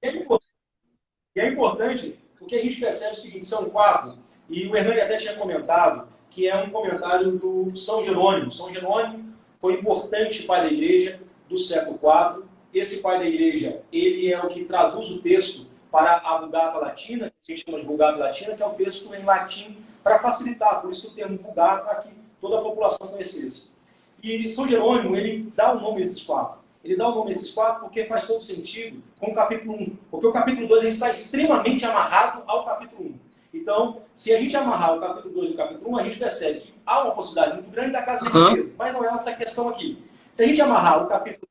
E é importante, porque a gente percebe o seguinte, são 4, e o Hernani até tinha comentado, que é um comentário do São Jerônimo. São Jerônimo foi importante pai da igreja do século IV. Esse pai da igreja, ele é o que traduz o texto para a Vulgata Latina, que a gente chama de Vulgata Latina, que é o texto em latim, para facilitar, por isso que o termo Vulgata, para que toda a população conhecesse. E São Jerônimo, ele dá o nome a esses 4. Ele dá o nome a esses 4 porque faz todo sentido com o capítulo 1. Porque o capítulo 2 está extremamente amarrado ao capítulo 1. Então, se a gente amarrar o capítulo 2 e o capítulo 1, a gente percebe que há uma possibilidade muito grande da casa de Pedro. Mas não é essa questão aqui. Se a gente amarrar o capítulo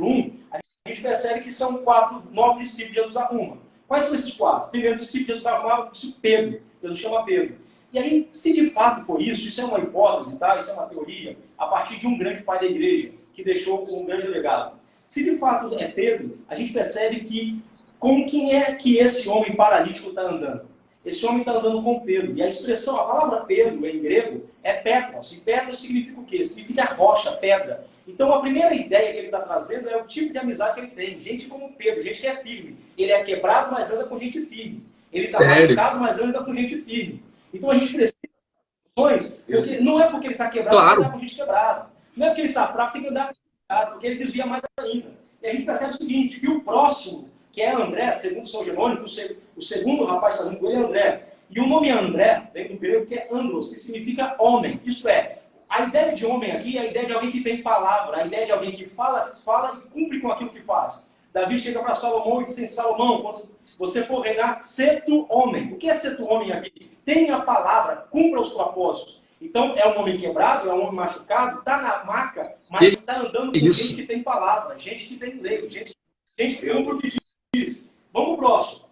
1, a gente percebe que são 4 novos discípulos de Jesus arruma. Quais são esses 4? Primeiro discípulo de Jesus arruma o discípulo Pedro. Jesus chama Pedro. E aí, se de fato for isso é uma hipótese, tá? Isso é uma teoria, a partir de um grande pai da igreja, que deixou um grande legado. Se de fato é Pedro, a gente percebe que com quem é que esse homem paralítico está andando? Esse homem está andando com Pedro. E a expressão, a palavra Pedro, em grego, é Petros. E Petros significa o quê? Significa rocha, pedra. Então, a primeira ideia que ele está trazendo é o tipo de amizade que ele tem. Gente como Pedro, gente que é firme. Ele é quebrado, mas anda com gente firme. Ele está machucado, mas anda com gente firme. Então, a gente precisa de soluções, porque não é porque ele está quebrado, claro, que ele está com gente quebrada. Não é porque ele está fraco, tem que andar com gente, porque ele desvia mais ainda. E a gente percebe o seguinte, que o próximo, que é André, segundo São Jerônimo, o segundo rapaz que está junto com ele é André. E o nome André vem do grego que é andros, que significa homem. Isto é, a ideia de homem aqui é a ideia de alguém que tem palavra, a ideia de alguém que fala e cumpre com aquilo que faz. Davi chega para Salomão e diz assim, Salomão, quando você for reinar, ser tu homem. O que é ser tu homem aqui? Tenha a palavra, cumpra os propósitos. Então, é um homem quebrado, é um homem machucado, está na maca, mas está andando com gente que tem palavra, gente que tem lei, gente que cumpre o que diz. Vamos pro próximo.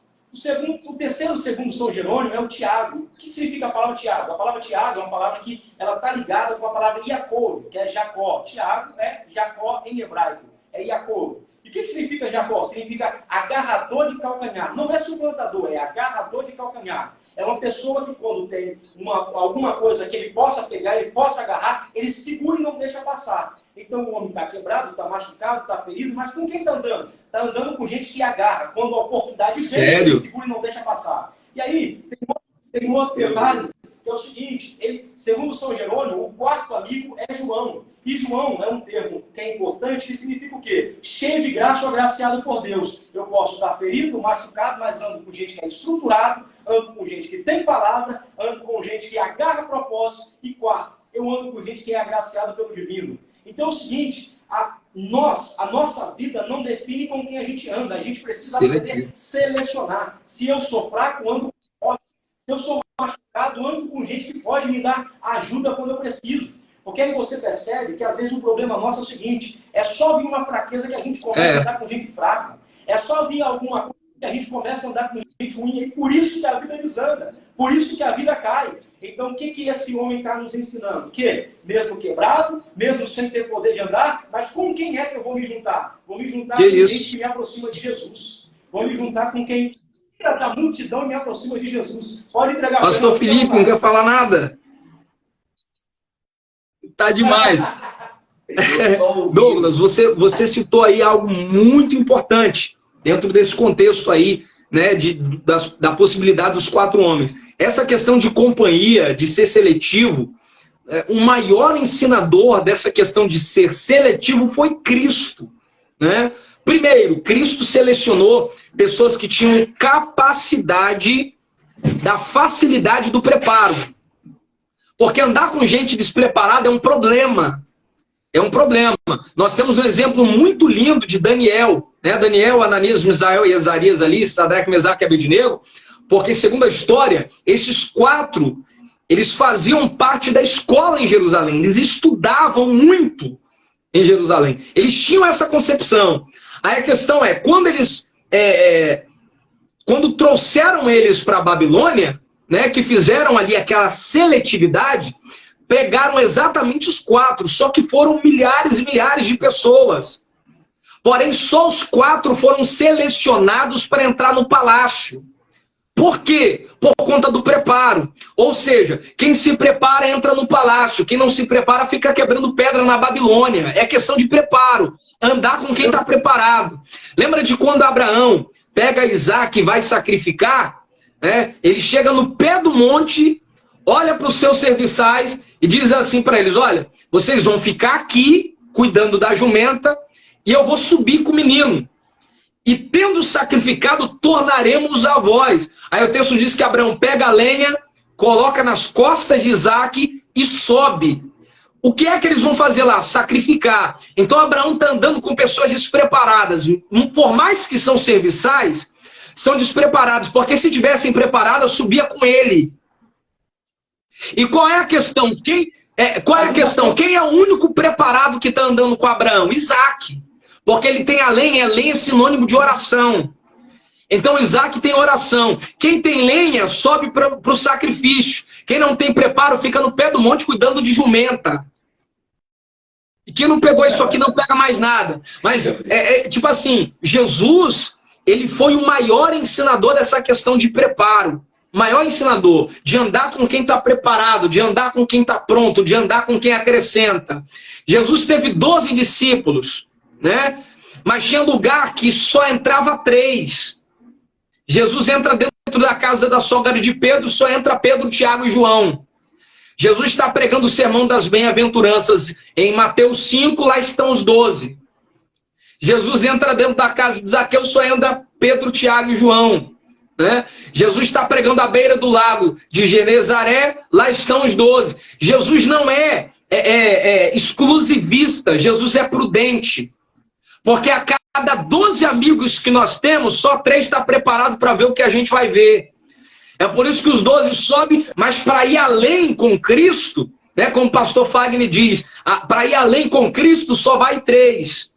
O terceiro, segundo São Jerônimo, é o Tiago. O que significa a palavra Tiago? A palavra Tiago é uma palavra que ela está ligada com a palavra Iacov, que é Jacó. Tiago é Jacó em hebraico, é Iacov. E o que significa Jacó? Significa agarrador de calcanhar. Não é suplantador, é agarrador de calcanhar. É uma pessoa que quando tem alguma coisa que ele possa pegar, ele possa agarrar, ele segura e não deixa passar. Então o homem está quebrado, está machucado, está ferido, mas com quem está andando? Está andando com gente que agarra. Quando a oportunidade vem, ele segura e não deixa passar. E aí, tem um outro detalhe, que é o seguinte, segundo São Jerônimo, o quarto amigo é João. E João é um termo que é importante, que significa o quê? Cheio de graça ou agraciado por Deus. Eu posso estar ferido, machucado, mas ando com gente que é estruturado, ando com gente que tem palavra, ando com gente que agarra propósito. E quarto, eu ando com gente que é agraciada pelo divino. Então é o seguinte, a nossa vida não define com quem a gente anda. A gente precisa aprender a selecionar. Se eu sou fraco, ando com forte. Se eu sou machucado, ando com gente que pode me dar ajuda quando eu preciso. Porque aí você percebe que às vezes o problema nosso é o seguinte, é só vir uma fraqueza que a gente começa a andar com gente fraca. É só vir alguma coisa que a gente começa a andar com gente ruim. E por isso que a vida desanda. Por isso que a vida cai. Então o que esse homem está nos ensinando? Que mesmo quebrado, mesmo sem ter poder de andar, mas com quem é que eu vou me juntar? Vou me juntar com gente que me aproxima de Jesus. Vou me juntar com quem tira da multidão e me aproxima de Jesus. Pode entregar. Pastor Felipe, não quer falar nada? Tá demais. Douglas, você citou aí algo muito importante dentro desse contexto aí, né, da possibilidade dos 4 homens. Essa questão de companhia, de ser seletivo, o maior ensinador dessa questão de ser seletivo foi Cristo, né? Primeiro, Cristo selecionou pessoas que tinham capacidade da facilidade do preparo. Porque andar com gente despreparada é um problema. É um problema. Nós temos um exemplo muito lindo de Daniel. Né? Daniel, Ananias, Misael e Azarias ali, Sadraque, Mesaque e Abednego. Porque, segundo a história, esses 4 eles faziam parte da escola em Jerusalém, eles estudavam muito em Jerusalém. Eles tinham essa concepção. Aí a questão é, quando trouxeram eles para a Babilônia, né, que fizeram ali aquela seletividade, pegaram exatamente os 4, só que foram milhares e milhares de pessoas. Porém, só os 4 foram selecionados para entrar no palácio. Por quê? Por conta do preparo. Ou seja, quem se prepara entra no palácio, quem não se prepara fica quebrando pedra na Babilônia. É questão de preparo, andar com quem está preparado. Lembra de quando Abraão pega Isaac e vai sacrificar? Né? Ele chega no pé do monte, olha para os seus serviçais e diz assim para eles, olha, vocês vão ficar aqui cuidando da jumenta e eu vou subir com o menino. E tendo sacrificado, tornaremos a vós. Aí o texto diz que Abraão pega a lenha, coloca nas costas de Isaac e sobe. O que é que eles vão fazer lá? Sacrificar. Então Abraão está andando com pessoas despreparadas. Por mais que são serviçais, são despreparados. Porque se tivessem preparadas, subia com ele. E qual é a questão? Quem é o único preparado que está andando com Abraão? Isaac. Porque ele tem a lenha é sinônimo de oração. Então Isaac tem oração. Quem tem lenha sobe para o sacrifício. Quem não tem preparo fica no pé do monte cuidando de jumenta. E quem não pegou isso aqui não pega mais nada. Mas, tipo assim, Jesus, ele foi o maior ensinador dessa questão de preparo. Maior ensinador, de andar com quem está preparado, de andar com quem está pronto, de andar com quem acrescenta. Jesus teve 12 discípulos, né? Mas tinha lugar que só entrava 3. Jesus entra dentro da casa da sogra de Pedro, só entra Pedro, Tiago e João. Jesus está pregando o sermão das bem-aventuranças em Mateus 5, lá estão os 12. Jesus entra dentro da casa de Zaqueu, só entra Pedro, Tiago e João. Né? Jesus está pregando à beira do lago de Genezaré, lá estão os 12. Jesus não é exclusivista, Jesus é prudente. Porque a cada 12 amigos que nós temos, só 3 está preparado para ver o que a gente vai ver. É por isso que os 12 sobem, mas para ir além com Cristo, né, como o pastor Fagner diz, para ir além com Cristo só vai 3.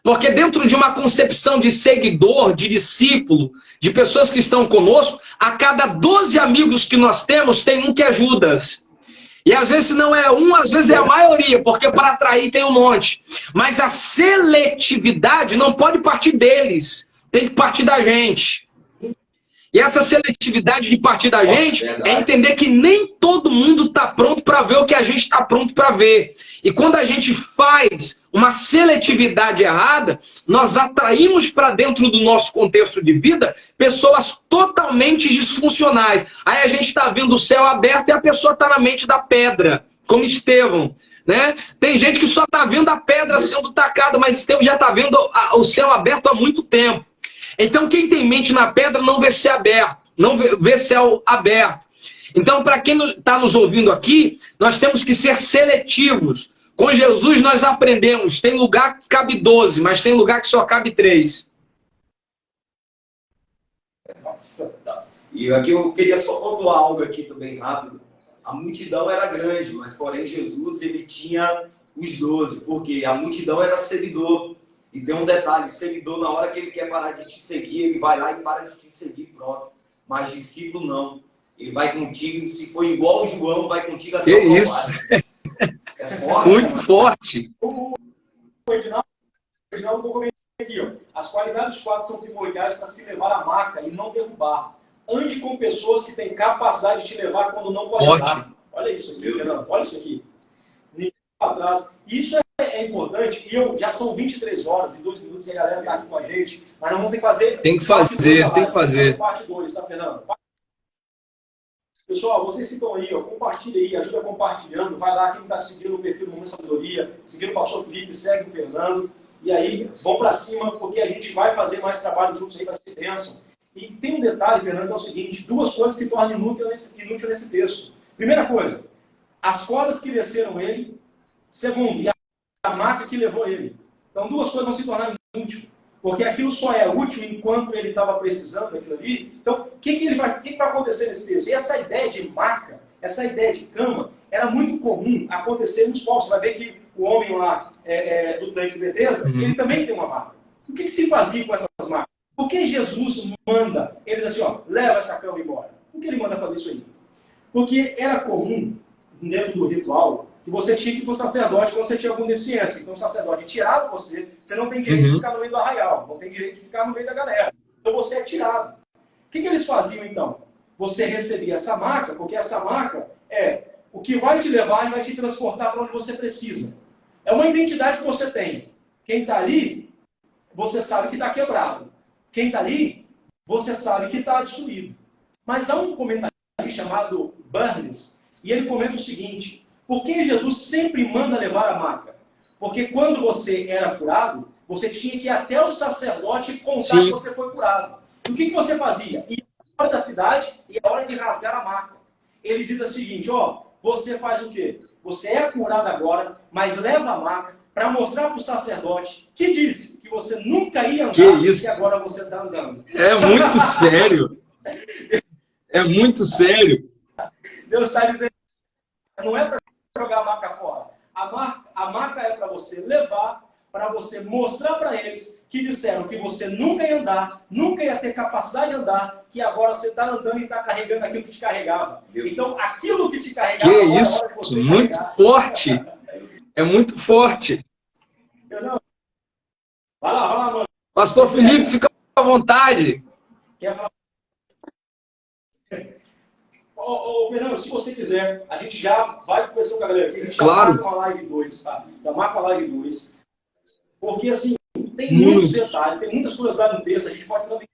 Porque dentro de uma concepção de seguidor, de discípulo, de pessoas que estão conosco, a cada 12 amigos que nós temos, tem um que é Judas. E às vezes não é um, às vezes é a maioria, porque para atrair tem um monte. Mas a seletividade não pode partir deles, tem que partir da gente. E essa seletividade de partir da gente é entender que nem todo mundo está pronto para ver o que a gente está pronto para ver. E quando a gente faz uma seletividade errada, nós atraímos para dentro do nosso contexto de vida pessoas totalmente disfuncionais. Aí a gente está vendo o céu aberto e a pessoa está na mente da pedra, como Estevão. Né? Tem gente que só está vendo a pedra sendo tacada, mas Estevão já está vendo o céu aberto há muito tempo. Então, quem tem mente na pedra não vê céu aberto, não vê céu aberto. Então, para quem está nos ouvindo aqui, nós temos que ser seletivos. Com Jesus nós aprendemos, tem lugar que cabe 12, mas tem lugar que só cabe 3. Nossa, tá. E aqui eu queria só pontuar algo aqui também rápido. A multidão era grande, mas porém Jesus ele tinha os 12, porque a multidão era seguidor. E tem um detalhe, seguidor, na hora que ele quer parar de te seguir, ele vai lá e para de te seguir, pronto. Mas discípulo não. Ele vai contigo, se for igual o João, vai contigo até o Calvário. Isso. É forte, muito forte. O Reginaldo colocou aqui, ó. As qualidades dos 4 são primordiais para se levar a marca e não derrubar. Ande com pessoas que têm capacidade de te levar quando não pode andar. Olha isso aqui, Fernando. Olha isso aqui. Ninguém atrás. Isso é importante, e já são 23 horas e 2 minutos e a galera está aqui com a gente, mas nós vamos ter que fazer... Tem que fazer. Parte 2, tá, Fernando? Pessoal, vocês que estão aí, ó, compartilha aí, ajuda compartilhando, vai lá, quem está seguindo o perfil do Momento Sabedoria, seguindo o pastor Felipe, segue o Fernando, e aí vão para cima, porque a gente vai fazer mais trabalho juntos aí, vai ser bênção. E tem um detalhe, Fernando, que é o seguinte, 2 coisas se tornam inúteis nesse texto. Primeira coisa, as cordas que desceram ele, segundo, e a maca que levou ele. Então 2 coisas vão se tornar inúteis. Porque aquilo só é útil enquanto ele estava precisando daquilo ali. Então, o que vai acontecer nesse texto? E essa ideia de maca essa ideia de cama era muito comum acontecer nos povos. Você vai ver que o homem lá do tanque de Betesda, ele também tem uma maca. O que se fazia com essas macas? Por que Jesus manda eles assim, ó, leva essa cama embora? Por que ele manda fazer isso aí? Porque era comum, dentro do ritual, que você tinha que ir para o sacerdote quando você tinha alguma deficiência. Então o sacerdote tirava você, você não tem direito de ficar no meio do arraial, não tem direito de ficar no meio da galera. Então você é tirado. O que eles faziam então? Você recebia essa maca, porque essa maca é o que vai te levar e vai te transportar para onde você precisa. É uma identidade que você tem. Quem está ali, você sabe que está quebrado. Quem está ali, você sabe que está destruído. Mas há um comentarista chamado Burns, e ele comenta o seguinte: por que Jesus sempre manda levar a maca? Porque quando você era curado, você tinha que ir até o sacerdote e contar que você foi curado. E o que você fazia? Ia fora da cidade e é hora de rasgar a maca. Ele diz o seguinte, ó, você faz o quê? Você é curado agora, mas leva a maca para mostrar para o sacerdote que disse que você nunca ia andar e agora você está andando. É muito sério. É muito sério. Deus está dizendo, não é para jogar a maca fora. A maca é para você levar, para você mostrar para eles que disseram que você nunca ia andar, nunca ia ter capacidade de andar, que agora você está andando e está carregando aquilo que te carregava. Então, aquilo que te carregava... Que isso? Muito forte. É muito forte. Vai lá, mano. Pastor Felipe, fica à vontade. Quer falar? Ô, Fernando, se você quiser, a gente já vai conversando com a galera aqui. A gente já marca uma live 2, tá? Já marca a live 2. Porque, assim, tem muitos detalhes, tem muitas coisas lá no texto. A gente pode também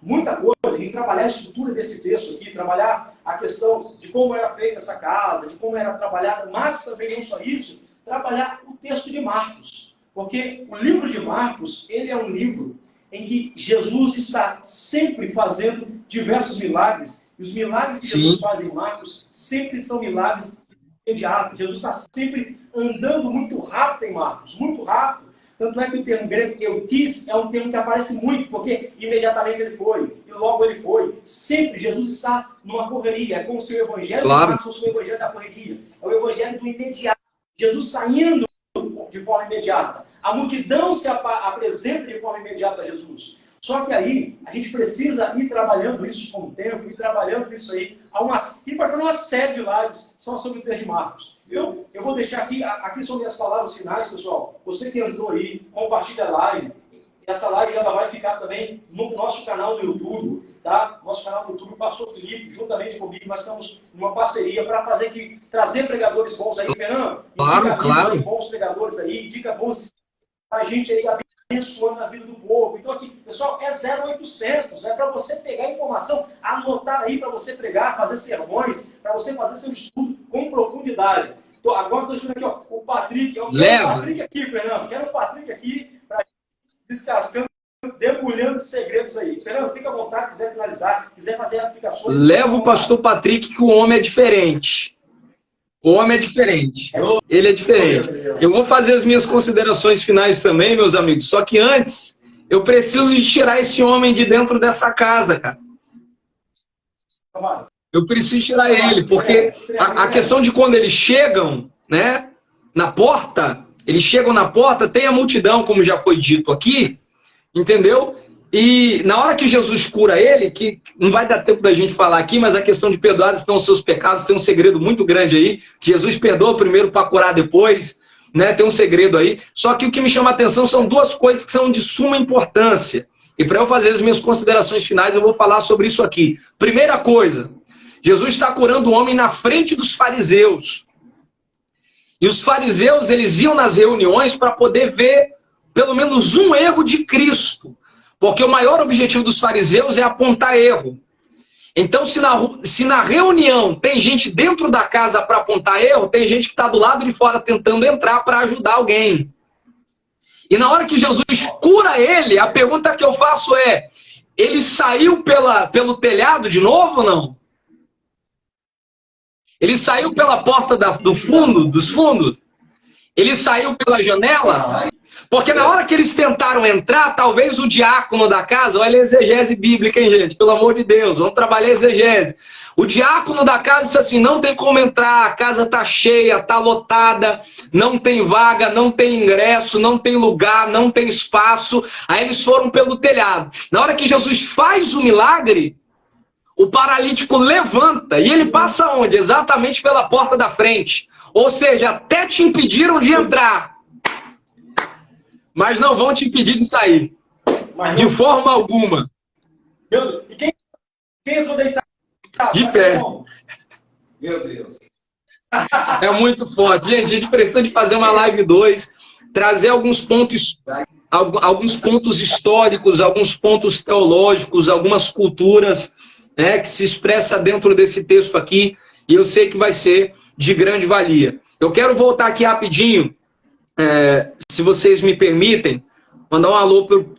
muita coisa. A gente trabalhar a estrutura desse texto aqui, trabalhar a questão de como era feita essa casa, de como era trabalhada, mas também não só isso, trabalhar o texto de Marcos. Porque o livro de Marcos, ele é um livro em que Jesus está sempre fazendo diversos milagres. E os milagres que Jesus faz em Marcos sempre são milagres imediatos. Jesus está sempre andando muito rápido em Marcos, muito rápido. Tanto é que o termo grego eutis é um termo que aparece muito, porque imediatamente ele foi, e logo ele foi. Sempre Jesus está numa correria. É como se o evangelho de Marcos fosse o evangelho da correria. É o evangelho do imediato. Jesus saindo de forma imediata. A multidão se apresenta de forma imediata a Jesus. Só que aí, a gente precisa ir trabalhando isso com o tempo, ir trabalhando isso aí. E para fazer uma série de lives só sobre o texto de Marcos. Eu vou deixar aqui são minhas palavras finais, pessoal. Você que entrou aí, compartilha a live. Essa live ela vai ficar também no nosso canal no YouTube, tá? Nosso canal no YouTube, o pastor Felipe, juntamente comigo, nós estamos numa parceria para trazer pregadores bons aí, Fernando. Claro. Bons pregadores aí, indica bons a gente aí abençoando a vida do povo. Então aqui, pessoal, é 0800, é para você pegar informação, anotar aí para você pregar, fazer sermões, para você fazer seu estudo com profundidade. Então, agora estou escutando aqui, ó, o Patrick. Eu quero o Patrick aqui, Fernando. Quero o Patrick aqui para descascando, debulhando os segredos aí. Fernando, fica à vontade, quiser finalizar, quiser fazer aplicações. Leva o pastor Patrick, que o homem é diferente. O homem é diferente. Ele é diferente. Eu vou fazer as minhas considerações finais também, meus amigos. Só que antes, eu preciso de tirar esse homem de dentro dessa casa, cara. Eu preciso tirar ele, porque a questão de quando eles chegam, né, na porta, eles chegam na porta, tem a multidão, como já foi dito aqui, entendeu? E na hora que Jesus cura ele, que não vai dar tempo da gente falar aqui, mas a questão de perdoar estão os seus pecados, tem um segredo muito grande aí, que Jesus perdoa primeiro para curar depois, né? Tem um segredo aí. Só que o que me chama a atenção são duas coisas que são de suma importância. E para eu fazer as minhas considerações finais, eu vou falar sobre isso aqui. Primeira coisa, Jesus está curando o homem na frente dos fariseus. E os fariseus, eles iam nas reuniões para poder ver pelo menos um erro de Cristo. Porque o maior objetivo dos fariseus é apontar erro. Então, se na reunião tem gente dentro da casa para apontar erro, tem gente que está do lado de fora tentando entrar para ajudar alguém. E na hora que Jesus cura ele, a pergunta que eu faço é, ele saiu pelo telhado de novo ou não? Ele saiu pela porta dos fundos? Ele saiu pela janela? Porque na hora que eles tentaram entrar, talvez o diácono da casa, olha a exegese bíblica, hein, gente? Pelo amor de Deus, vamos trabalhar a exegese. O diácono da casa disse assim, não tem como entrar, a casa está cheia, está lotada, não tem vaga, não tem ingresso, não tem lugar, não tem espaço. Aí eles foram pelo telhado. Na hora que Jesus faz o milagre, o paralítico levanta e ele passa onde? Exatamente pela porta da frente. Ou seja, até te impediram de entrar, mas não vão te impedir de sair. De forma alguma. Meu Deus. E quem entrou deitado? De pé. Meu Deus. É muito forte. Gente, a gente precisa de fazer uma live 2, trazer alguns pontos históricos, alguns pontos teológicos, algumas culturas, né, que se expressa dentro desse texto aqui, e eu sei que vai ser de grande valia. Eu quero voltar aqui rapidinho, se vocês me permitem, mandar um alô pro...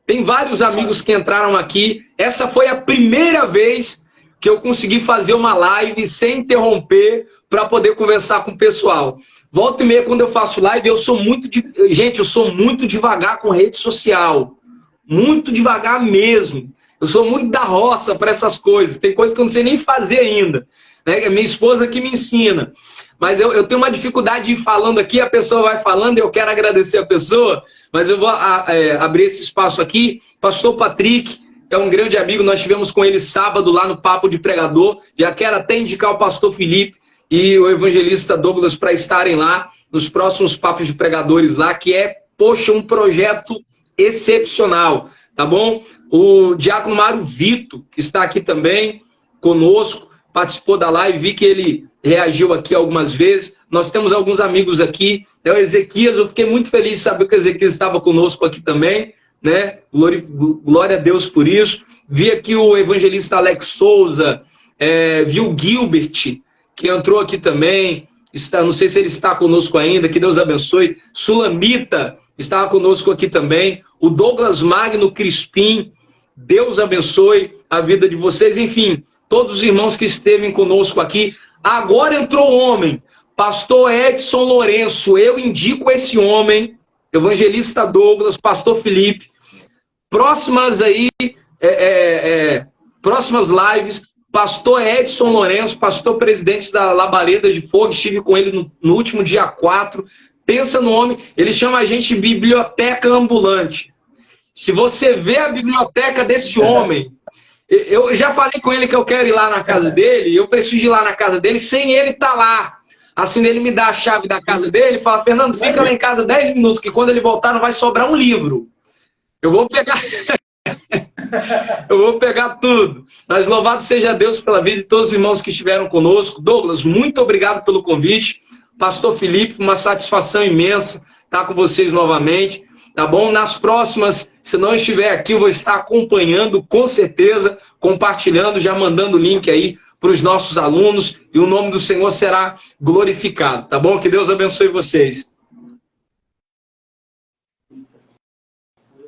Tem vários amigos que entraram aqui. Essa foi a primeira vez que eu consegui fazer uma live sem interromper para poder conversar com o pessoal. Volta e meia, quando eu faço live, eu sou muito... Gente, eu sou muito devagar com rede social. Muito devagar mesmo. Eu sou muito da roça para essas coisas. Tem coisas que eu não sei nem fazer ainda. Né? É minha esposa que me ensina. Mas eu tenho uma dificuldade de ir falando aqui, a pessoa vai falando, eu quero agradecer a pessoa, mas eu vou abrir esse espaço aqui. Pastor Patrick é um grande amigo, nós tivemos com ele sábado lá no Papo de Pregador. Já quero até indicar o pastor Felipe e o evangelista Douglas para estarem lá nos próximos Papos de Pregadores lá, que é, poxa, um projeto excepcional, tá bom? O diácono Mário Vito, que está aqui também conosco, participou da live, vi que ele reagiu aqui algumas vezes. Nós temos alguns amigos aqui, o Ezequias, eu fiquei muito feliz de saber que o Ezequias estava conosco aqui também, né? Glória a Deus por isso. Vi aqui o evangelista Alex Souza, vi o Gilbert, que entrou aqui também, não sei se ele está conosco ainda, que Deus abençoe. Sulamita estava conosco aqui também, o Douglas Magno Crispim, Deus abençoe a vida de vocês, enfim, todos os irmãos que estevem conosco aqui. Agora entrou o homem, pastor Edson Lourenço, eu indico esse homem, evangelista Douglas, pastor Felipe, próximas lives, pastor Edson Lourenço, pastor presidente da Labareda de Fogo, estive com ele no último dia 4, pensa no homem, ele chama a gente de biblioteca ambulante. Se você vê a biblioteca desse homem, eu já falei com ele que eu quero ir lá na casa dele, eu preciso ir lá na casa dele sem ele estar lá. Assim, ele me dá a chave da casa dele e fala, Fernando, fica lá em casa 10 minutos, que quando ele voltar não vai sobrar um livro. Eu vou pegar... eu vou pegar tudo. Mas louvado seja Deus pela vida de todos os irmãos que estiveram conosco. Douglas, muito obrigado pelo convite. Pastor Felipe, uma satisfação imensa estar com vocês novamente. Tá bom? Nas próximas, se não estiver aqui, eu vou estar acompanhando, com certeza, compartilhando, já mandando o link aí para os nossos alunos, e o nome do Senhor será glorificado, tá bom? Que Deus abençoe vocês.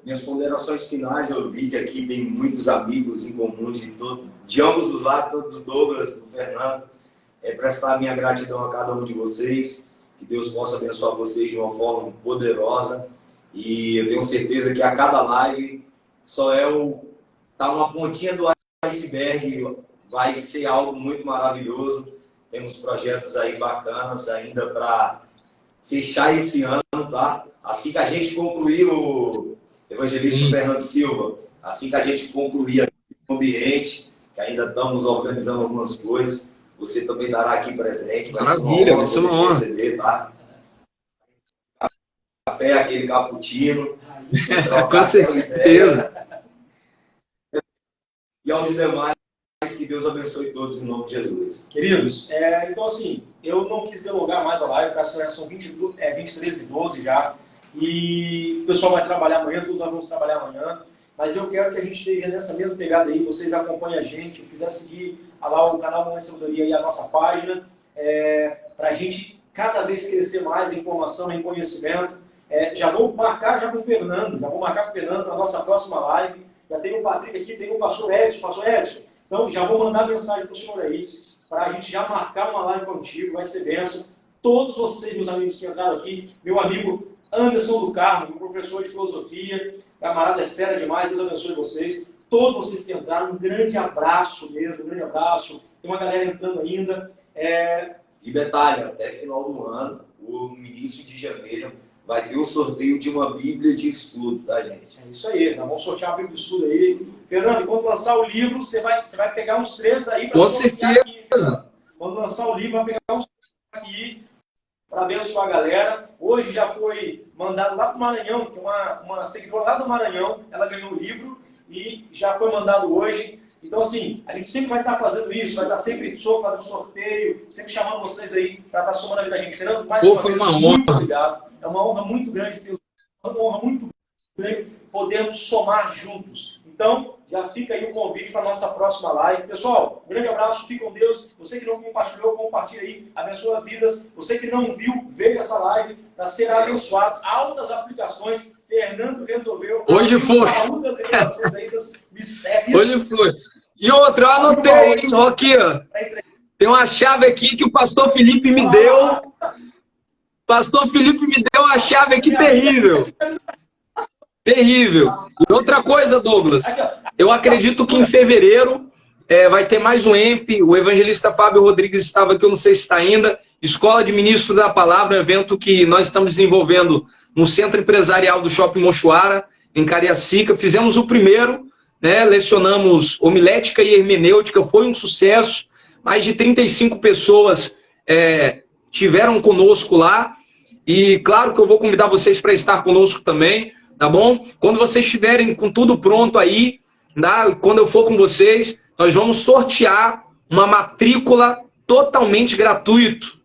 Minhas ponderações finais, eu vi que aqui tem muitos amigos em comum de ambos os lados, tanto do Douglas, do Fernando. Prestar minha gratidão a cada um de vocês, que Deus possa abençoar vocês de uma forma poderosa. E eu tenho certeza que a cada live só tá uma pontinha do iceberg, vai ser algo muito maravilhoso. Temos projetos aí bacanas ainda para fechar esse ano, tá? Assim que a gente concluir o evangelista Fernando Silva, assim que a gente concluir o ambiente, que ainda estamos organizando algumas coisas, você também dará aqui presente. Maravilha, vai ser uma honra. Receber, tá? Café, aquele cappuccino. Com certeza. E aos demais, que Deus abençoe todos em nome de Jesus. Queridos, então assim, eu não quis delongar mais a live, porque são 23h12 já, e o pessoal vai trabalhar amanhã, todos nós vamos trabalhar amanhã, mas eu quero que a gente esteja nessa mesma pegada aí, vocês acompanhem a gente, quiser seguir lá o canal Momento de Sabedoria e a nossa página, para a gente cada vez crescer mais em informação, em conhecimento. Já vou marcar com o Fernando, na nossa próxima live. Já tem o Patrick aqui, tem o pastor Edson. Então, já vou mandar mensagem para o senhor aí, para a gente já marcar uma live contigo, vai ser bênção. Todos vocês, meus amigos que entraram aqui, meu amigo Anderson do Carmo, professor de filosofia, camarada é fera demais, Deus abençoe vocês. Todos vocês que entraram, um grande abraço mesmo, um grande abraço. Tem uma galera entrando ainda. E detalhe, até final do ano, no início de janeiro, vai ter o sorteio de uma Bíblia de estudo, tá, gente? É isso aí, nós vamos sortear a Bíblia de estudo aí. Fernando, quando lançar o livro, você vai pegar uns 3 aí para sortear aqui. Quando lançar o livro, vai pegar uns 3 aqui para abençoar a galera. Hoje já foi mandado lá para o Maranhão, que é uma seguidora lá do Maranhão, ela ganhou o livro e já foi mandado hoje. Então, assim, a gente sempre vai estar fazendo isso, vai estar sempre fazendo sorteio, sempre chamando vocês aí para estar somando a vida da gente. Fernando, mais uma vez, muito obrigado. É uma honra muito grande, uma honra muito grande podermos somar juntos. Então, já fica aí o convite para a nossa próxima live. Pessoal, um grande abraço, fique com Deus. Você que não compartilhou, compartilha aí, abençoa vidas. Você que não viu, veja essa live para ser abençoado. Altas aplicações. Fernando resolveu. Hoje foi. Hoje foi. E outra, eu anotei, hein? Ó, aqui, ó. Tem uma chave aqui que o pastor Felipe me deu. Pastor Felipe me deu uma chave aqui terrível. Terrível. E outra coisa, Douglas, eu acredito que em fevereiro vai ter mais um EMP. O evangelista Fábio Rodrigues estava aqui, eu não sei se está ainda. Escola de Ministro da Palavra, um evento que nós estamos desenvolvendo no Centro Empresarial do Shopping Mochuara, em Cariacica. Fizemos o primeiro, né? Lecionamos homilética e hermenêutica, foi um sucesso. Mais de 35 pessoas tiveram conosco lá. E claro que eu vou convidar vocês para estar conosco também, tá bom? Quando vocês estiverem com tudo pronto aí, tá? Quando eu for com vocês, nós vamos sortear uma matrícula totalmente gratuito,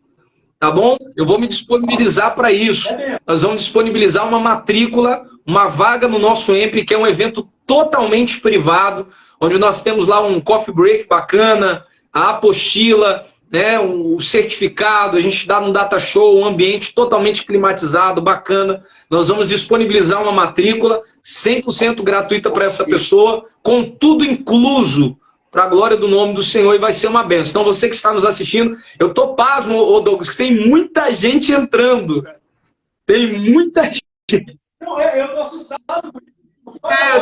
tá bom? Eu vou me disponibilizar para isso. Nós vamos disponibilizar uma matrícula, uma vaga no nosso EMP, que é um evento totalmente privado, onde nós temos lá um coffee break bacana, a apostila, né, o certificado, a gente dá um data show, um ambiente totalmente climatizado, bacana. Nós vamos disponibilizar uma matrícula 100% gratuita para essa pessoa, com tudo incluso, para a glória do nome do Senhor, e vai ser uma benção. Então, você que está nos assistindo, eu tô pasmo, Douglas, que tem muita gente entrando. Tem muita gente. Não, eu tô assustado.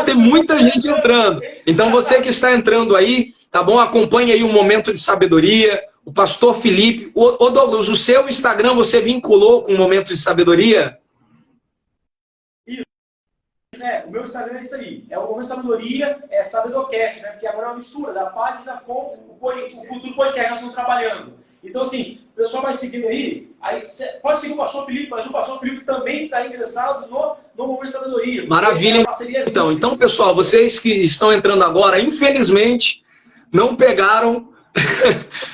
Tem muita gente entrando. Então, você que está entrando aí, tá bom? Acompanhe aí o Momento de Sabedoria, o pastor Felipe. Ô Douglas, o seu Instagram você vinculou com o Momento de Sabedoria? Isso. O meu Instagram é isso aí. É o Momento de Sabedoria, Sabedocast, né? Porque agora é uma mistura da página com o Futuro Podcast que nós estamos trabalhando. Então, assim, o pessoal vai seguindo aí pode seguir o pastor Felipe, mas o pastor Felipe também está ingressado no Momento de Sabedoria. Maravilha. Então, pessoal, vocês que estão entrando agora, infelizmente, não pegaram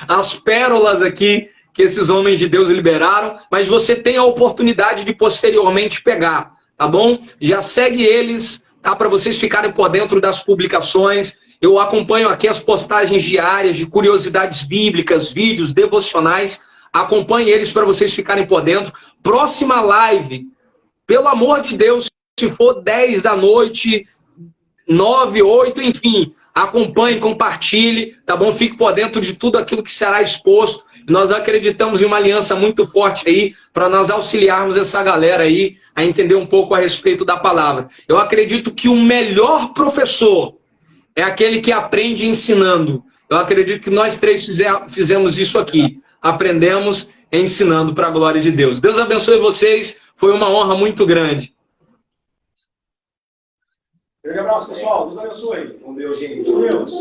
as pérolas aqui que esses homens de Deus liberaram, mas você tem a oportunidade de posteriormente pegar, tá bom? Já segue eles, tá? Para vocês ficarem por dentro das publicações. Eu acompanho aqui as postagens diárias de curiosidades bíblicas, vídeos, devocionais. Acompanhe eles para vocês ficarem por dentro. Próxima live, pelo amor de Deus, se for 10 da noite, 9, 8, enfim, acompanhe, compartilhe, tá bom? Fique por dentro de tudo aquilo que será exposto. Nós acreditamos em uma aliança muito forte aí para nós auxiliarmos essa galera aí a entender um pouco a respeito da palavra. Eu acredito que o melhor professor é aquele que aprende ensinando. Eu acredito que nós três fizemos isso aqui. Aprendemos ensinando para a glória de Deus. Deus abençoe vocês. Foi uma honra muito grande. Grande abraço, pessoal. Deus abençoe. Com Deus, gente. Com Deus.